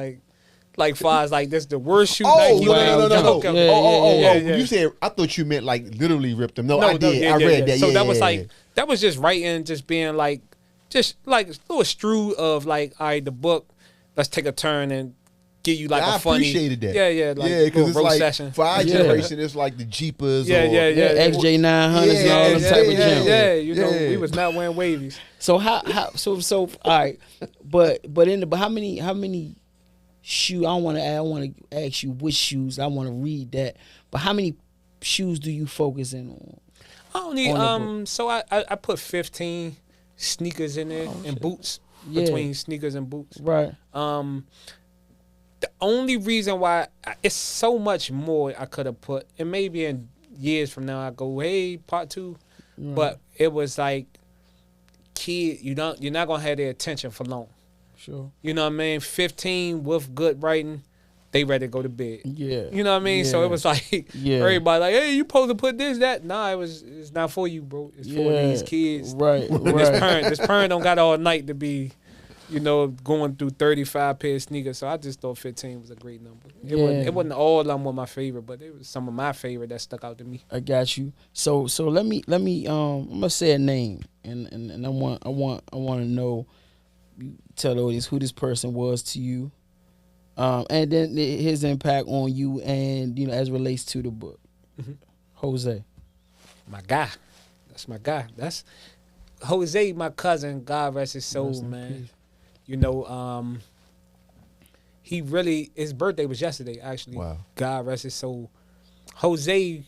like far as like this the worst shoe. Oh, no. Yeah. You said, I thought you meant like literally ripped them. No, I did. I read that. So that was like, that was just writing, just being like, just like a little strew of like, all right, the book, let's take a turn and give you like a funny. I appreciated that. Yeah, like because it's like, session. For our generation, it's like the Jeepers. XJ 900s and all them type of junk. Yeah, you know, we was not wearing Wavies. So so all right, but how many shoe? I want to ask you which shoes. I want to read that. But how many shoes do you focus in on? I only so I put 15 sneakers in there and boots, between sneakers and boots. Right. The only reason why it's so much more I could have put, and maybe in years from now I go, hey, part 2, but it was like, kid, you're not gonna have their attention for long. Sure. You know what I mean? 15 with good writing, they ready to go to bed. Yeah. You know what I mean? Yeah. So it was like, everybody like, hey, you supposed to put this, that. Nah, it's not for you, bro. It's for these kids. Right. This parent don't got all night to be you know, going through 35 pair of sneakers. So I just thought 15 was a great number. It wasn't all of them were my favorite, but it was some of my favorite that stuck out to me. I got you. So let me I'm gonna say a name, and I want to know, you tell the audience who this person was to you, and then his impact on you, and you know, as it relates to the book. Mm-hmm. Jose, my guy, that's my guy. That's Jose, my cousin. God rest his soul, man. You know, his birthday was yesterday, actually. Wow. God rest his soul. Jose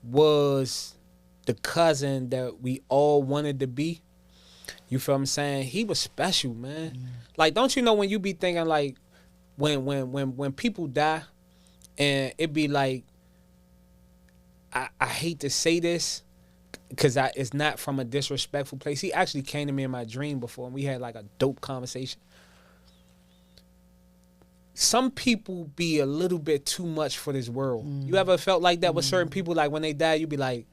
was the cousin that we all wanted to be. You feel what I'm saying? He was special, man. Mm. Like, don't you know when you be thinking, like, when people die, and it be like, I hate to say this, because it's not from a disrespectful place. He actually came to me in my dream before, and we had like a dope conversation. Some people be a little bit too much for this world. You ever felt like that with certain people? Like when they die, you be like,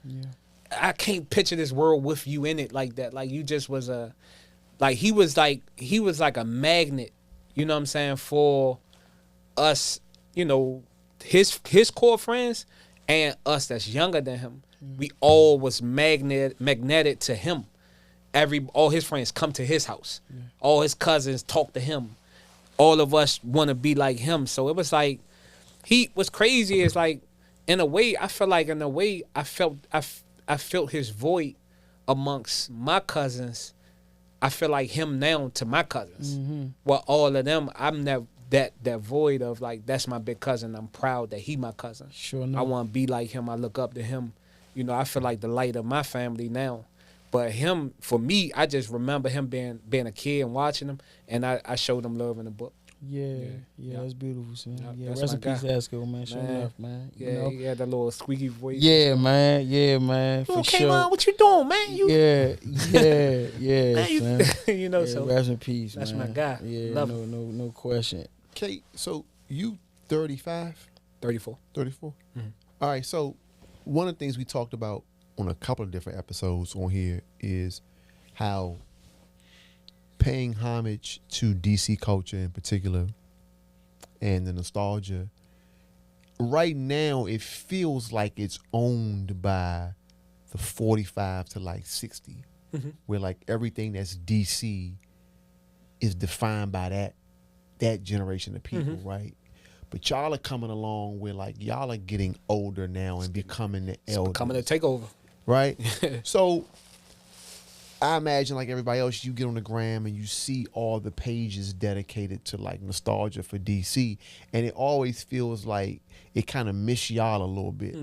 I can't picture this world with you in it like that. Like you just was he was like a magnet, you know what I'm saying, for us, you know, his core friends and us that's younger than him. We all was magnetic to him. All his friends come to his house. All his cousins talk to him. All of us want to be like him. So it was like, what's crazy is like, in a way, I felt his void amongst my cousins. I feel like him now to my cousins. Mm-hmm. Well, all of them, I'm never that void of like, that's my big cousin. I'm proud that he my cousin. Sure enough. I want to be like him. I look up to him. You know, I feel like the light of my family now. But him, for me, I just remember him being a kid and watching him, and I showed him love in the book. Yeah, that's beautiful, man. Yeah, rest in peace, Esco, man. Sure enough, man. Yeah, you know? he had that little squeaky voice. Yeah, man. For sure. Kavon, what you doing, man? Man, you know, so rest in peace, that's man. my guy. Yeah, love no question. Kate, so you 35? 34. 34? Mm-hmm. All right, so one of the things we talked about on a couple of different episodes on here is how paying homage to DC culture in particular and the nostalgia, right now it feels like it's owned by the 45 to like 60, where like everything that's DC is defined by that generation of people, right? But y'all are coming along where like y'all are getting older now and becoming the elders. Becoming a takeover. Right? So I imagine like everybody else, you get on the gram and you see all the pages dedicated to like nostalgia for DC, and it always feels like it kind of miss y'all a little bit.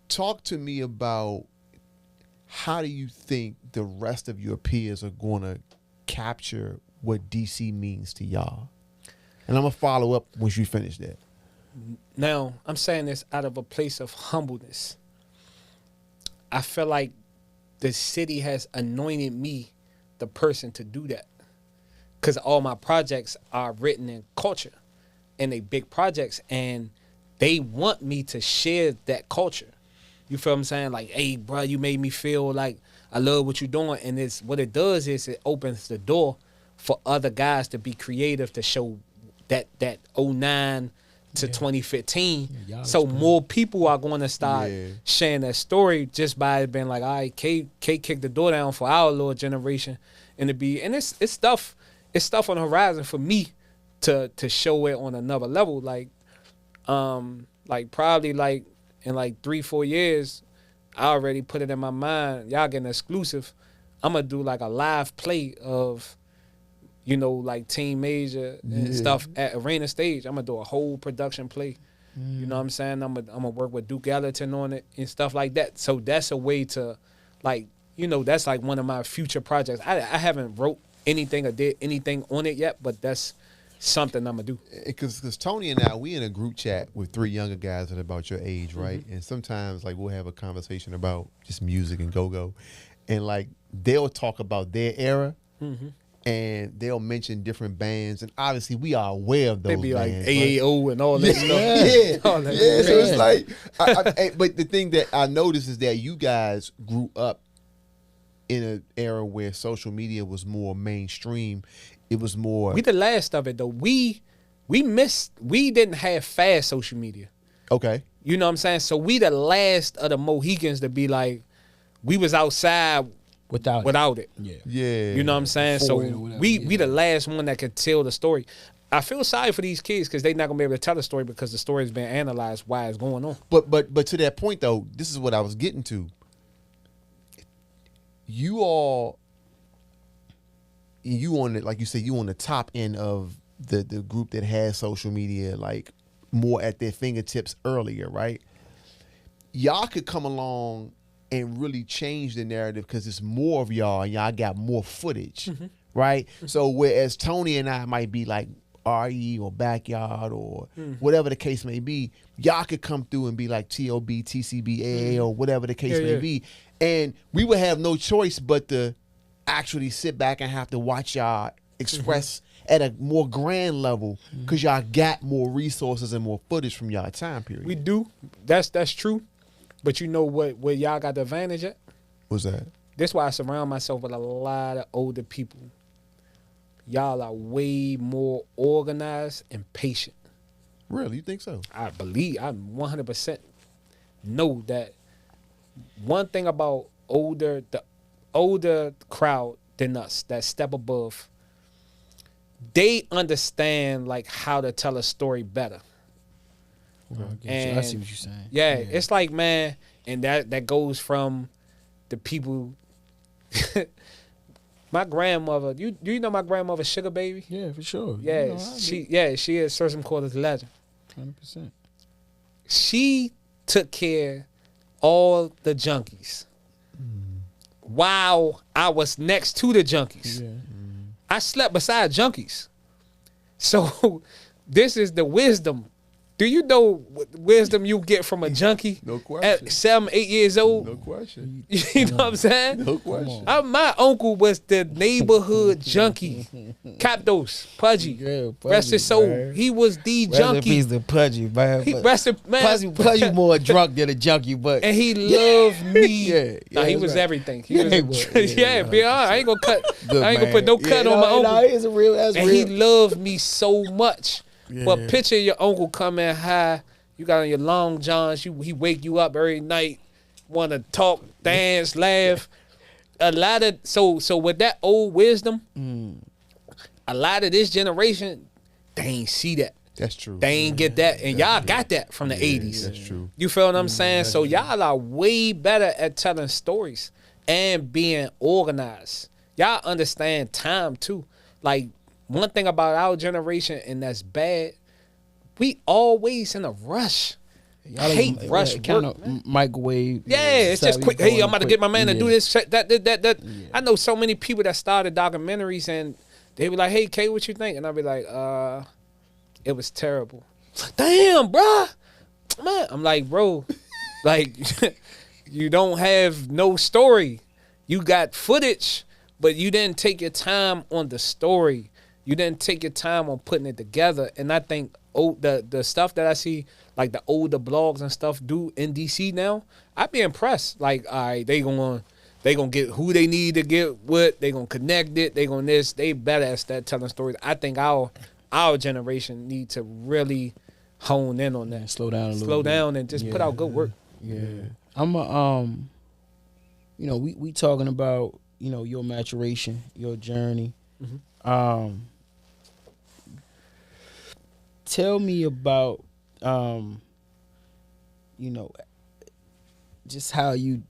Talk to me about how do you think the rest of your peers are going to capture what DC means to y'all? And I'm going to follow up once you finish that. Now, I'm saying this out of a place of humbleness. I feel like the city has anointed me the person to do that. Because all my projects are written in culture. And they big projects. And they want me to share that culture. You feel what I'm saying? Like, hey, bro, you made me feel like I love what you're doing. And what it does is it opens the door for other guys to be creative, to show that 09 to 2015. So more people are going to start sharing that story just by being like, all right, K kicked the door down for our little generation. And it's stuff on the horizon for me to show it on another level. Like probably like in like 3-4 years, I already put it in my mind, y'all getting exclusive. I'm gonna do like a live play of, you know, like Team Major and stuff at Arena Stage. I'm gonna do a whole production play. You know what I'm saying? I'm gonna work with Duke Ellington on it and stuff like that. So that's a way to, like, you know, that's like one of my future projects. I haven't wrote anything or did anything on it yet, but that's something I'm gonna do. Because Tony and I, we in a group chat with 3 younger guys that are about your age, right? And sometimes like we'll have a conversation about just music and go-go, and like they'll talk about their era. And they'll mention different bands, and obviously we are aware of those bands. They be like AAO and all that stuff. So it's like, but the thing that I noticed is that you guys grew up in an era where social media was more mainstream. It was more. We the last of it though. We didn't have fast social media. Okay. You know what I'm saying? So we the last of the Mohicans to be like, we was outside without it. Yeah. Yeah. You know what I'm saying? So we the last one that could tell the story. I feel sorry for these kids because they're not gonna be able to tell the story because the story's been analyzed why it's going on. But to that point though, this is what I was getting to. You on it, like you said, you on the top end of the group that has social media like more at their fingertips earlier, right? Y'all could come along and really change the narrative because it's more of y'all and y'all got more footage, right? So whereas Tony and I might be like RE or Backyard or whatever the case may be, y'all could come through and be like TOB, TCB, or whatever the case may be. And we would have no choice but to actually sit back and have to watch y'all express at a more grand level because y'all got more resources and more footage from y'all time period. We do. That's true. But you know where y'all got the advantage at? What's that? That's why I surround myself with a lot of older people. Y'all are way more organized and patient. Really? You think so? I 100% know that. One thing about the older crowd than us that step above, they understand like how to tell a story better. I see what you're saying. Yeah, it's like, man, and that goes from the people. My grandmother, do you know my grandmother Sugar Baby? Yeah, for sure. Yeah, she is Sir called as legend. 100%. She took care all the junkies while I was next to the junkies. Yeah. I slept beside junkies. So this is the wisdom. Do you know what wisdom you get from a junkie? No question. At 7, 8 years old? No question. You know what I'm saying? No question. My uncle was the neighborhood junkie. Capdos, Pudgy. Yeah, rest his soul. Man. He was the junkie. He's the Pudgy, man. Pudgy more drunk than a junkie, but and he loved me. He was right. everything. He was be honest. I ain't gonna cut. I ain't gonna put no cut on my uncle. No, it's real. That's and real. he loved me so much. Yeah. But picture your uncle coming high. You got on your long johns. He wake you up every night, want to talk, dance, laugh. A lot of so with that old wisdom, a lot of this generation, they ain't see that. That's true. They ain't get that, and y'all got that from the 80s. That's true. You feel what I'm saying? So y'all are way better at telling stories and being organized. Y'all understand time too. Like, one thing about our generation, and that's bad, we always in a rush. I hate rush kind of microwave. Yeah, it's just quick. Hey, I'm about to get my man to do this, that. Yeah. I know so many people that started documentaries, and they be like, "Hey, K, what you think?" And I'll be like, it was terrible." Damn, bruh. Man, I'm like, bro, like, you don't have no story. You got footage, but you didn't take your time on the story. You didn't take your time on putting it together. And I think the stuff that I see, like the older blogs and stuff do in DC now, I'd be impressed. Like, all right, they gonna get who they need to get with. They gonna connect it. They gonna this. They better at that telling stories. I think our generation need to really hone in on that. Slow down a little Slow bit. down and just put out good work. Yeah. I'm we talking about, your maturation, your journey. Tell me about, just how you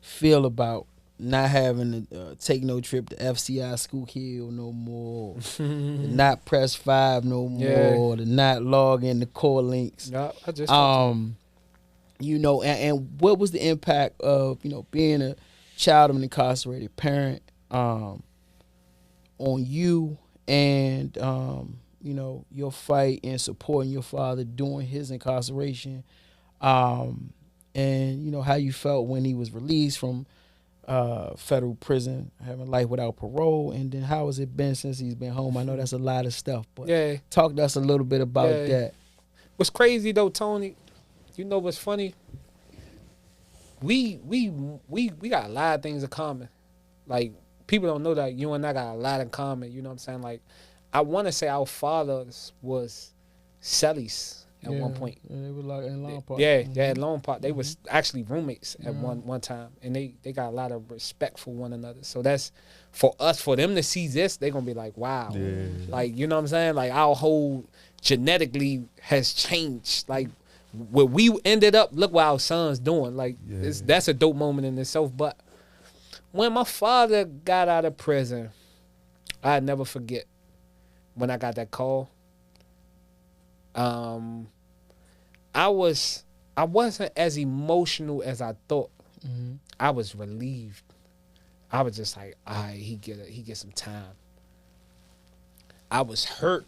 feel about not having to take no trip to FCI Schuylkill no more, to not press 5 no more, to not log in the core links. Yeah, I just and what was the impact of, being a child of an incarcerated parent on you and your fight and supporting your father during his incarceration, and how you felt when he was released from federal prison, having life without parole, and then how has it been since he's been home? I know that's a lot of stuff, but talk to us a little bit about that. What's crazy though, Tony, you know what's funny? We got a lot of things in common. Like, people don't know that you and I got a lot in common. You know what I'm saying? Like, I want to say our fathers was cellies at one point. Yeah, they were like in Long Park. Yeah, they had Long Park. They was actually roommates at one time, and they got a lot of respect for one another. So that's for us, for them to see this, they gonna be like, wow, like, you know what I'm saying? Like, our whole genetically has changed. Like, where we ended up, look what our son's doing. Like, that's a dope moment in itself. But when my father got out of prison, I'd never forget when I got that call. I wasn't as emotional as I thought. I was relieved. I was just like, all right, he get some time. I was hurt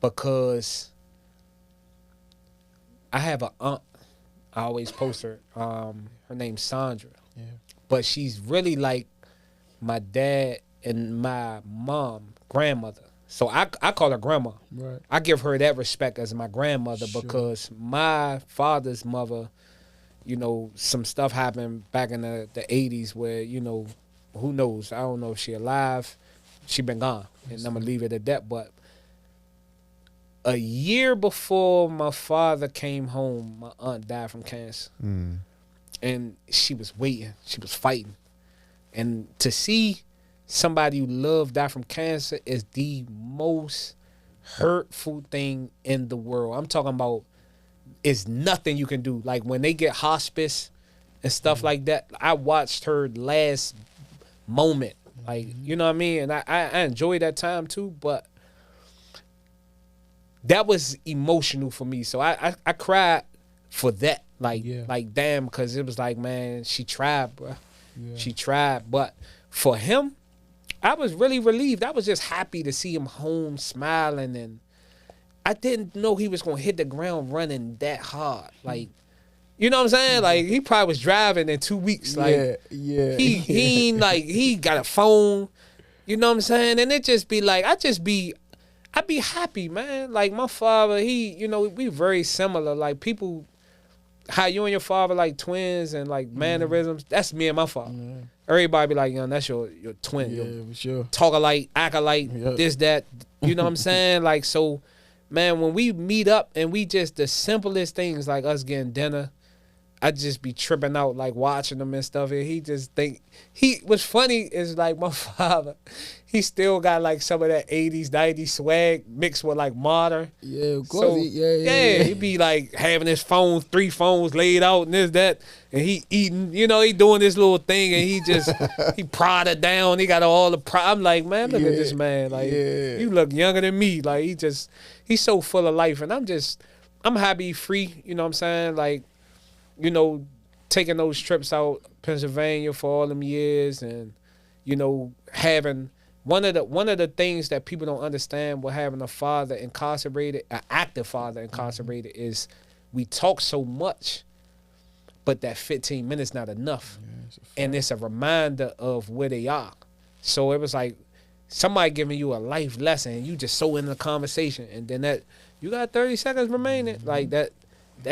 because I have an aunt. I always post her. Her name's Sandra. Yeah. But she's really like my dad and my mom, grandmother. So I call her grandma. Right. I give her that respect as my grandmother because my father's mother, you know, some stuff happened back in the 80s where, you know, who knows? I don't know if she alive. She been gone. And I'm going to leave it at that. But a year before my father came home, my aunt died from cancer. And she was waiting. She was fighting. And to see somebody you love die from cancer is the most hurtful thing in the world. I'm talking about, it's nothing you can do. Like, when they get hospice and stuff like that, I watched her last moment. Like, you know what I mean? And I enjoyed that time too, but that was emotional for me. So I cried for that. Like, damn, because it was like, man, she tried, bro. Yeah. She tried. But for him, I was really relieved. I was just happy to see him home smiling, and I didn't know he was going to hit the ground running that hard. Like, you know what I'm saying? Like, he probably was driving in 2 weeks. Like, he ain't like, he got a phone, you know what I'm saying? And it just be like, I'd be happy, man. Like, my father, you know, we very similar. Like, people, how you and your father like twins and like mannerisms, that's me and my father. Everybody be like, yo, that's your twin. Yeah, for sure. Talk alike, act alike, this, that. You know what I'm saying? Like, so, man, when we meet up and we just, the simplest things, like us getting dinner, I just be tripping out, like, watching them and stuff. And he just think, what's funny is, like, my father, he still got, like, some of that 80s, 90s swag mixed with, like, modern. Yeah, of course. So, he be, like, having his phone, 3 phones laid out and this, that. And he eating, you know, he doing this little thing and he just, he prodded down. He got all the I'm like, man, look at this man. Like, you look younger than me. Like, he's so full of life. And I'm happy, free, you know what I'm saying? Like, you know, taking those trips out Pennsylvania for all them years, and, you know, having one of the things that people don't understand with having a father incarcerated, an active father incarcerated, is we talk so much, but that 15 minutes not enough. And it's a reminder of where they are. So it was like somebody giving you a life lesson and you just so in the conversation, and then that you got 30 seconds remaining, like that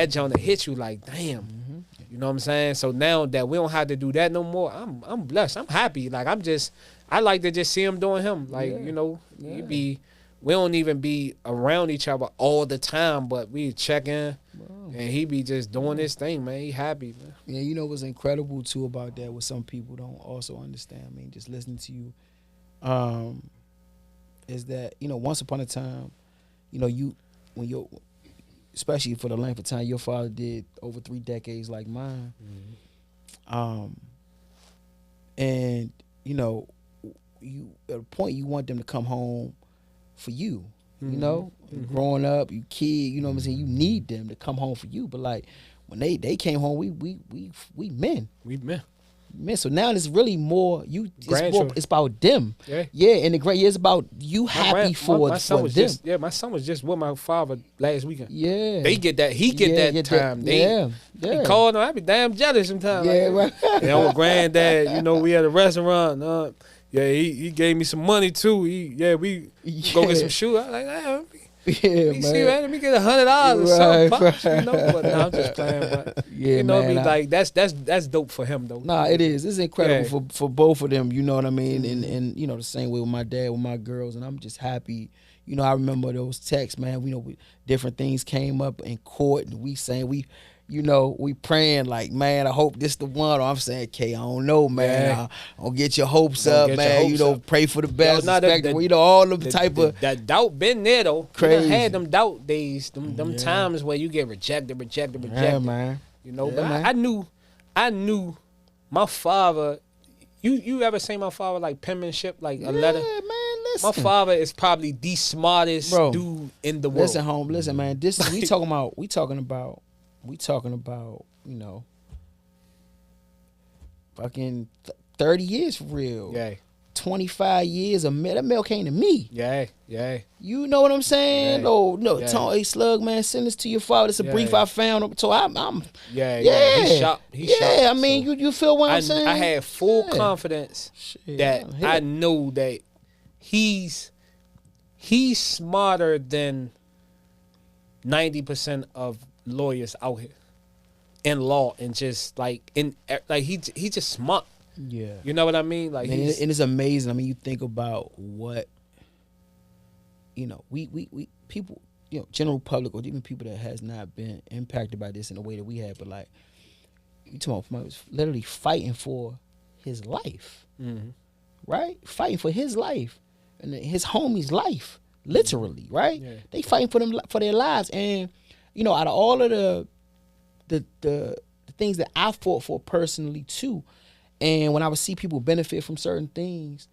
joint hit you like, damn. You know what I'm saying? So now that we don't have to do that no more, I'm blessed. I'm happy. Like, I like to just see him doing him. Like, you know, we don't even be around each other all the time, but we check in, and he be just doing his thing, man. He happy, man. Yeah, you know what's incredible too about that, what some people don't also understand, I mean, just listening to you, is that, you know, once upon a time, you know, especially for the length of time your father did, over 3 decades like mine. And, you know, you at a point you want them to come home for you, you know? Growing up, you kid, you know what I'm saying? You need them to come home for you. But like when they came home, we men. We men. Man, so now it's really more it's about them. And it's about you happy for them. My son was just with my father last weekend. They get that, he get that time. He called him, I be damn jealous sometimes. Right. And our granddad, you know, we at a restaurant. He gave me some money too. We go get some shoes. I was like, Yeah, You see, man, let me get $100 or something, pops, you know. But no, I'm just playing. But Yeah, you know, man, like that's dope for him though. Nah, it is. It's incredible Yeah. for both of them. You know what I mean? And you know the same way with my dad, with my girls, and I'm just happy. You know, I remember those texts, man. Different things came up in court, and we saying we praying like, man, I hope this the one. Or I'm saying, I don't know, man. Yeah. Don't get your hopes Don't up, get man. your hopes up. Pray for the best. Nah, All of the type of that doubt been there though. Crazy. You done had them doubt days, them times where you get rejected. Yeah, man. You know, Yeah, but man. I knew my father. You ever seen my father like penmanship, like a letter? Yeah, man. Listen. My father is probably the smartest dude in the world. Listen, man. This we talking about. You know, fucking 30 years for real. Yeah. 25 years of mail. That mail came to me. Yeah. You know what I'm saying? Yeah. No. Yeah. Tone, hey, Slug, man, send this to your father. It's a brief I found. So I'm Yeah. He shocked. I mean, you feel what I'm saying? I had full confidence that I know that he's smarter than 90% of lawyers out here in law, and just like he's just smart. Yeah. You know what I mean? Like, and it's amazing. I mean, you think about what, you know, we people, you know, general public, or even people that has not been impacted by this in the way that we have, but like, you talking about somebody was literally fighting for his life, right? Fighting for his life and his homie's life, literally, right? Yeah. They fighting for their lives, and you know, out of all of the things that I fought for personally too. And when I would see people benefit from certain things,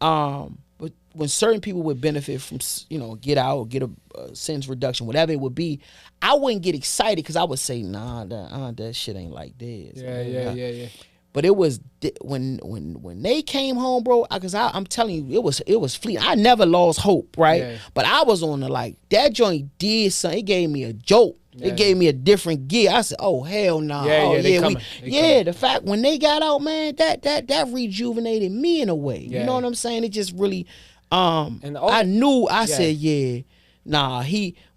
but when certain people would benefit from, you know, get out or get a sentence reduction, whatever it would be, I wouldn't get excited because I would say, nah, that shit ain't like this. Yeah. But it was when they came home, bro. Because I'm telling you, it was fleeting. I never lost hope, right? Yeah. But I was on the like that joint did something. It gave me a jolt. Yeah. It gave me a different gear. I said, "Oh hell no!" Nah. The fact when they got out, man, that rejuvenated me in a way. Yeah. You know what I'm saying? It just really, I knew. I said, "Yeah, nah,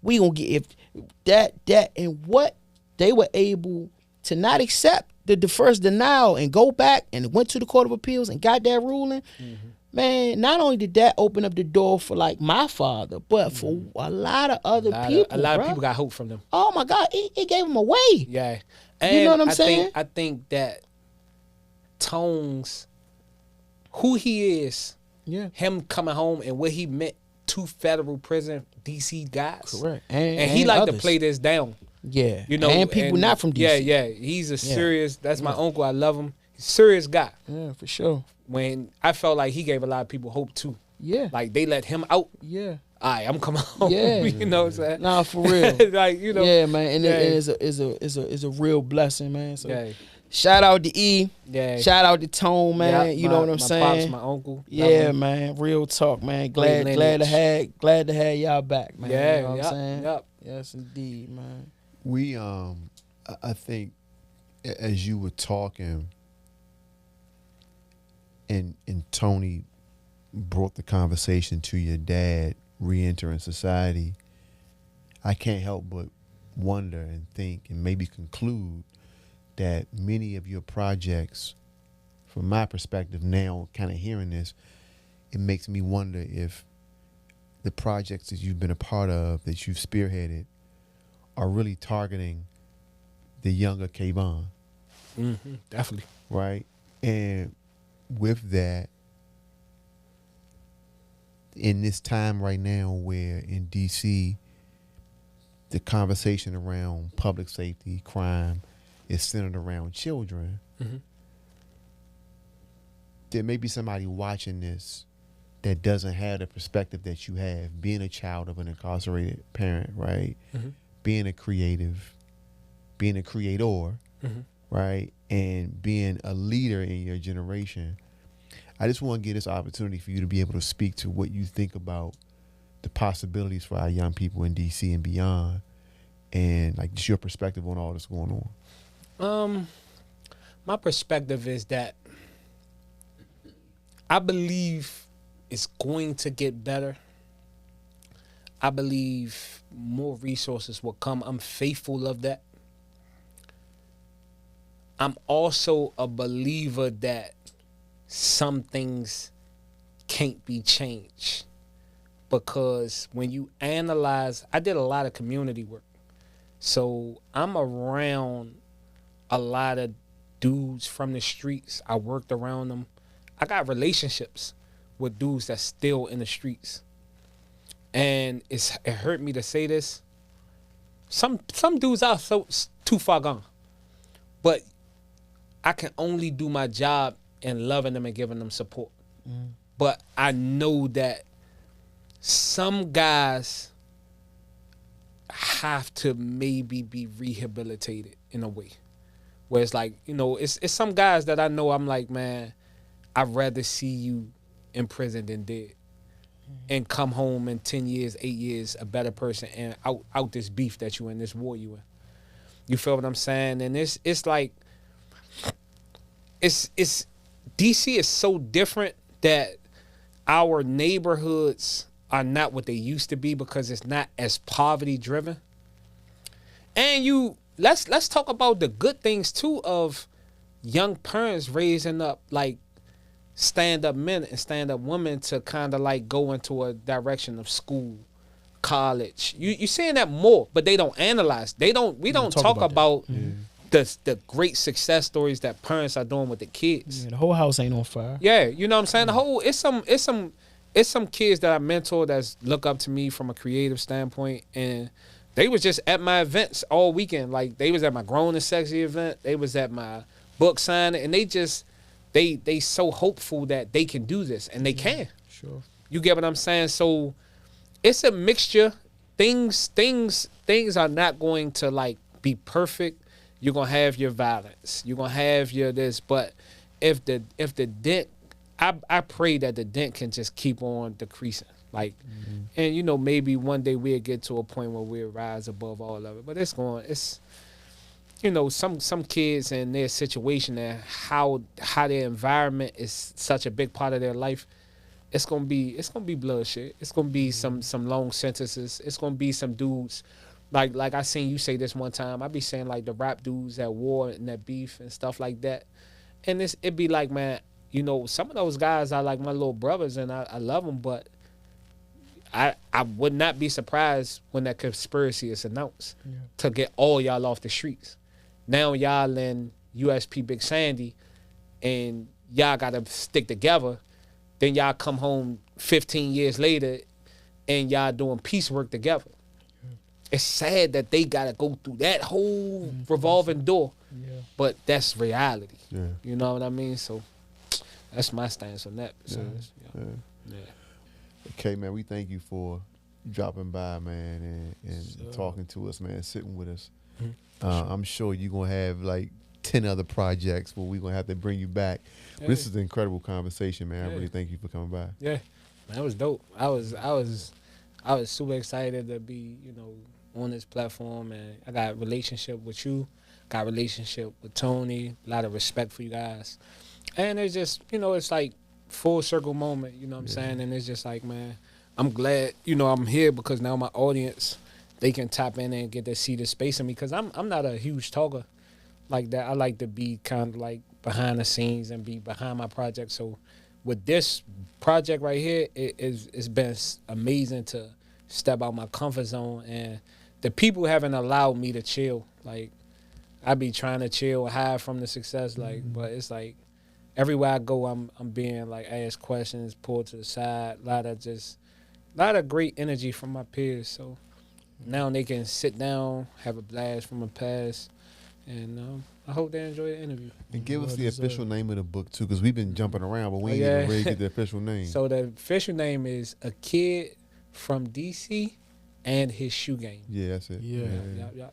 we gonna get if that and what they were able to not accept the first denial and go back and went to the Court of Appeals and got that ruling." Man, not only did that open up the door for like my father, but for a lot of other people. A lot of people got hope from them. Oh my God, it gave them away. Yeah, and you know what I'm saying? I think that Tones, who he is, him coming home and what he meant to federal prison D.C. guys. Correct, and he like to play this down. Yeah, you know, and people not from D.C. Yeah, he's a serious. That's my uncle. I love him. He's a serious guy. Yeah, for sure. When I felt like he gave a lot of people hope too. Yeah. Like they let him out. Yeah. All right, I'm coming home. Yeah. You know what I'm saying? Nah, for real. Like, you know. Yeah, man. And it is a real blessing, man. So shout out to E. Yeah. Shout out to Tone, man. You know what I'm saying? My pops, my uncle. Yeah, man. Real talk, man. Glad to have y'all back, man. Yeah. You know what I'm saying? Yep. Yes, indeed, man. We I think as you were talking, and Tony brought the conversation to your dad re-entering society, I can't help but wonder and think and maybe conclude that many of your projects, from my perspective now, kind of hearing this, it makes me wonder if the projects that you've been a part of, that you've spearheaded, are really targeting the younger Kavon. Definitely. Right? And with that, in this time right now where in D.C. the conversation around public safety, crime is centered around children, there may be somebody watching this that doesn't have the perspective that you have, being a child of an incarcerated parent, right? Being a creative, being a creator, right? And being a leader in your generation. I just want to give this opportunity for you to be able to speak to what you think about the possibilities for our young people in D.C. and beyond, and like just your perspective on all that's going on. My perspective is that I believe it's going to get better. I believe more resources will come. I'm faithful of that. I'm also a believer that some things can't be changed, because when you analyze, I did a lot of community work. So I'm around a lot of dudes from the streets. I worked around them. I got relationships with dudes that's still in the streets. And it hurt me to say this. Some dudes are so too far gone. But I can only do my job in loving them and giving them support. But I know that some guys have to maybe be rehabilitated in a way. Where it's like, you know, it's some guys that I know, I'm like, man, I'd rather see you in prison than dead. And come home in 10 years, 8 years, a better person, and out this beef that you in, this war you in. You feel what I'm saying? And it's like, it's DC is so different that our neighborhoods are not what they used to be, because it's not as poverty driven. And let's talk about the good things too of young parents raising up like stand-up men and stand-up women to kind of like go into a direction of school, college. You seeing that more, but they don't analyze. We don't talk about the great success stories that parents are doing with the kids. Yeah, the whole house ain't on fire. Yeah, you know what I'm saying? The whole it's some kids that I mentor that look up to me from a creative standpoint, and they was just at my events all weekend. Like they was at my Grown and Sexy event, they was at my book signing, and they so hopeful that they can do this, and they can. Sure. You get what I'm saying? So it's a mixture. Things are not going to like be perfect. You're gonna have your violence. You're gonna have your this, but if the dent, I pray that the dent can just keep on decreasing. Like, and you know, maybe one day we'll get to a point where we'll rise above all of it. But it's you know, some kids and their situation and how their environment is such a big part of their life. It's gonna be bloodshed. It's gonna be some long sentences. It's gonna be some dudes. Like I seen you say this one time. I be saying like the rap dudes at war and that beef and stuff like that. And it'd be like, man, you know, some of those guys are like my little brothers, and I love them, but I would not be surprised when that conspiracy is announced to get all y'all off the streets. Now y'all in USP Big Sandy, and y'all gotta stick together. Then y'all come home 15 years later, and y'all doing piecework together. It's sad that they gotta go through that whole revolving door, but that's reality. Yeah. You know what I mean? So that's my stance on that. So, Okay, man, we thank you for dropping by, man, and talking to us, man, sitting with us. I'm sure you're going to have like 10 other projects where we're going to have to bring you back. But this is an incredible conversation, man. I really thank you for coming by. Yeah, man, that was dope. I was super excited to be, you know, on this platform, and I got a relationship with you, got a relationship with Tony, a lot of respect for you guys. And it's just, you know, it's like full circle moment, you know what I'm saying? And it's just like, man, I'm glad, you know, I'm here because now my audience, they can tap in and get to see the space in me, because I'm not a huge talker like that. I like to be kind of like behind the scenes and be behind my project. So with this project right here, it's been amazing to step out my comfort zone, and the people haven't allowed me to chill. Like, I be trying to chill, hide from the success, like, but it's like everywhere I go, I'm being like asked questions, pulled to the side, a lot of great energy from my peers. So now they can sit down, have a blast from the past, and I hope they enjoy the interview. And give us the official name of the book too, because we've been jumping around, but we ain't even ready to get the official name. So the official name is A Kid from D.C. and His Shoe Game. Yeah, that's it. Yeah.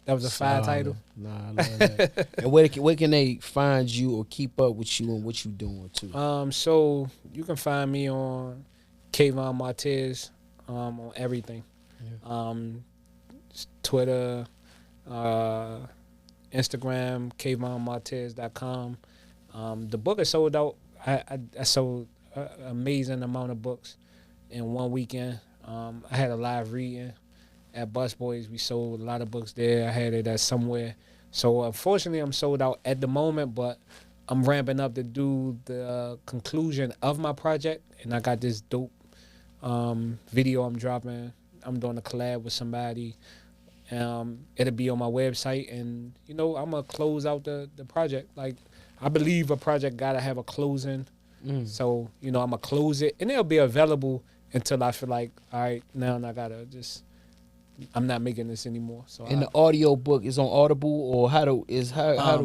That was a fire title. Nah, I love that. And where can they find you or keep up with you and what you doing too? So you can find me on Kavon Martez on everything. Yeah. Twitter, Instagram, KavonMartez.com. The book is sold out. I sold an amazing amount of books in one weekend. I had a live reading at Busboys. We sold a lot of books there. I had it at Somewhere. So unfortunately, I'm sold out at the moment, but I'm ramping up to do the conclusion of my project, and I got this dope video I'm dropping. I'm doing a collab with somebody. It'll be on my website, and I'm gonna close out the project. Like, I believe a project gotta have a closing. So I'm gonna close it, and it'll be available until I feel like, all right, now I gotta I'm not making this anymore. So and the audio book is on Audible, or how do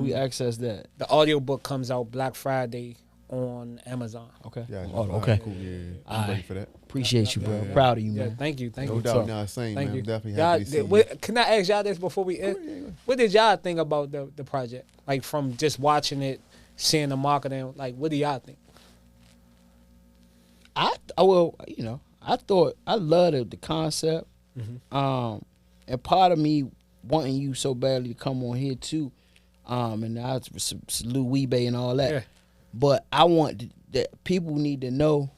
we access that? The audio book comes out Black Friday on Amazon. Okay. Yeah. Okay. Cool. Yeah. I'm ready for that. Appreciate you, bro. Yeah. Proud of you, Yeah, man. thank you. No doubt. No, same, Thank man. you. I'm definitely Y'all, happy to see you. can I ask y'all this before we end? What did y'all think about the project? Like, from just watching it, seeing the marketing, like, what do y'all think? I thought I loved the concept. And part of me wanting you so badly to come on here too, and I salute Weebay and all that. Yeah. But I want that people need to know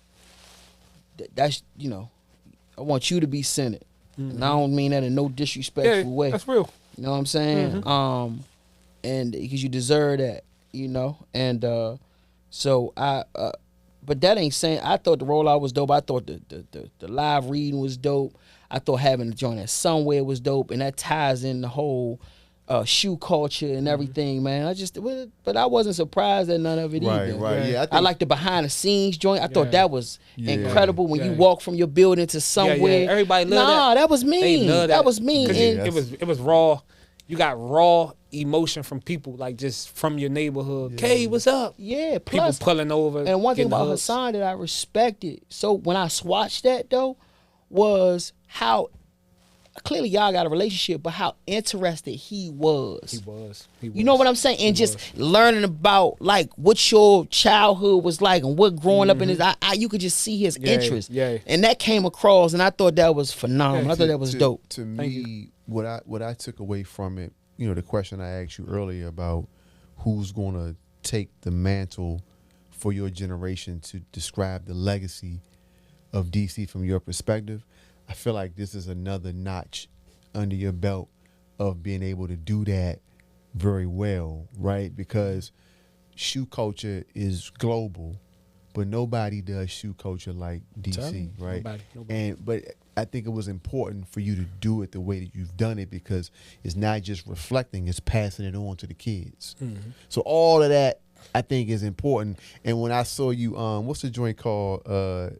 that's I want you to be centered, and I don't mean that in no disrespectful way. That's real. You know what I'm saying? And because you deserve that, and so I. But that ain't saying I thought the rollout was dope. I thought the live reading was dope. I thought having the joint at Somewhere was dope, and that ties in the whole shoe culture and everything, man. But I wasn't surprised at none of it either. Right. Yeah. I like the behind the scenes joint. I thought that was incredible when you Yeah. walk from your building to Somewhere. Yeah. Everybody loved that. Nah, that was me. That was me. 'Cause And it was raw. You got raw emotion from people, like just from your neighborhood. Kay, what's up? yeah, People plus pulling over. and one thing getting about hugs. Hassan that I respected, so when I swatched that though, was how clearly y'all got a relationship, but how interested he was. He was. You know what I'm saying? And just learning about like what your childhood was like and what growing up in his, you could just see his interest. Yeah. And that came across, and I thought that was phenomenal. I thought that was dope. To me, what I took away from it, the question I asked you earlier about who's going to take the mantle for your generation to describe the legacy of DC from your perspective, I feel like this is another notch under your belt of being able to do that very well, right? Because shoe culture is global, but nobody does shoe culture like DC, right? Nobody. But I think it was important for you to do it the way that you've done it, because it's not just reflecting, it's passing it on to the kids. So all of that I think is important. And when I saw you, what's the joint called?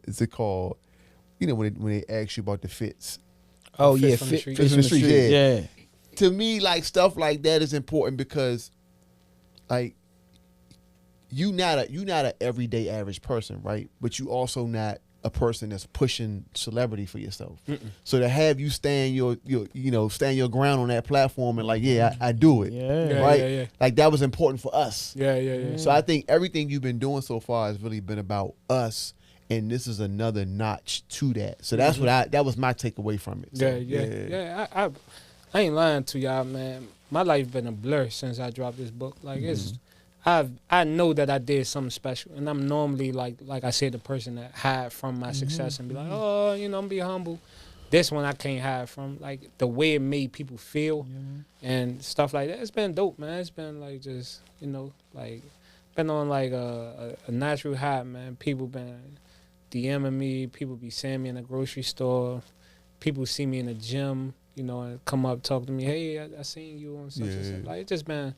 Is it called, when they ask you about the fits? Oh yeah, Fits from the Street. Fits from the Street, yeah. To me, like, stuff like that is important because, like, you not a everyday average person, right? But you also not a person that's pushing celebrity for yourself. So to have you stand stand your ground on that platform and like, I do it, right? Yeah. Like, that was important for us. Yeah. So I think everything you've been doing so far has really been about us, and this is another notch to that. So that's that was my takeaway from it. So, Yeah. I ain't lying to y'all, man. My life been a blur since I dropped this book. Like, I know that I did something special, and I'm normally like I said, the person that hide from my success and be like, oh, I'm be humble. This one I can't hide from, like the way it made people feel and stuff like that. It's been dope, man. It's been like just like been on like a natural high, man. People been DMing me. People be seeing me in the grocery store. People see me in the gym, and come up talk to me. Hey, I seen you on such and such. Like, it just been.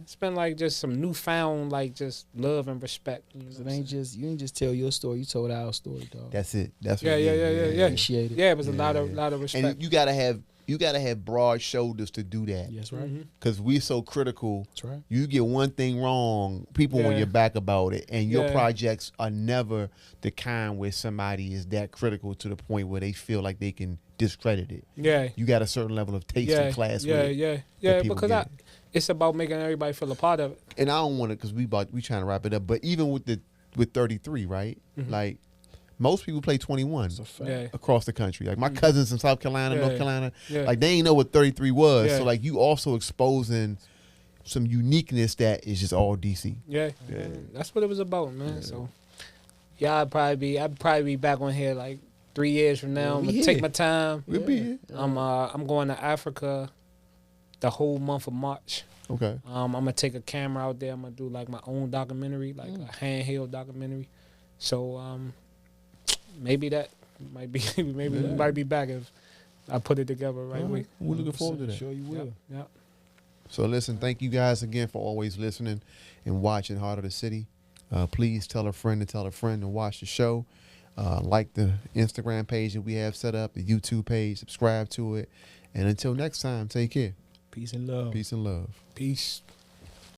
It's been like just some newfound like just love and respect. It ain't just you ain't just tell your story. You told our story, dog. That's it. That's Yeah. Appreciate it. Yeah, it was a lot of respect. And you gotta have broad shoulders to do that. Yes, right. Because we're so critical. That's right. You get one thing wrong, people on your back about it, and your Yeah. projects are never the kind where somebody is that critical to the point where they feel like they can discredit it. Yeah. You got a certain level of taste and class with it. Yeah. people Because get it. it's about making everybody feel a part of it. And I don't want to, because we trying to wrap it up. But even with 33, right? Like, most people play 21 Yeah. across the country. Like, my cousins in South Carolina, North Carolina, Yeah. like, they ain't know what 33 was. Yeah. So like, you also exposing some uniqueness that is just all DC. Yeah. That's what it was about, man. So I'd probably be back on here like 3 years from now, I'm gonna take my time. We'll be here. I'm going to Africa the whole month of March. Okay. I'm gonna take a camera out there. I'm gonna do like my own documentary, like a handheld documentary. So maybe that might be maybe we might be back if I put it together right way. We're looking forward to that. Sure you will. Yep. So listen, thank you guys again for always listening and watching Heart of the City. Please tell a friend to watch the show. Like the Instagram page that we have set up, the YouTube page, subscribe to it. And until next time, take care. Peace and love. Peace and love. Peace.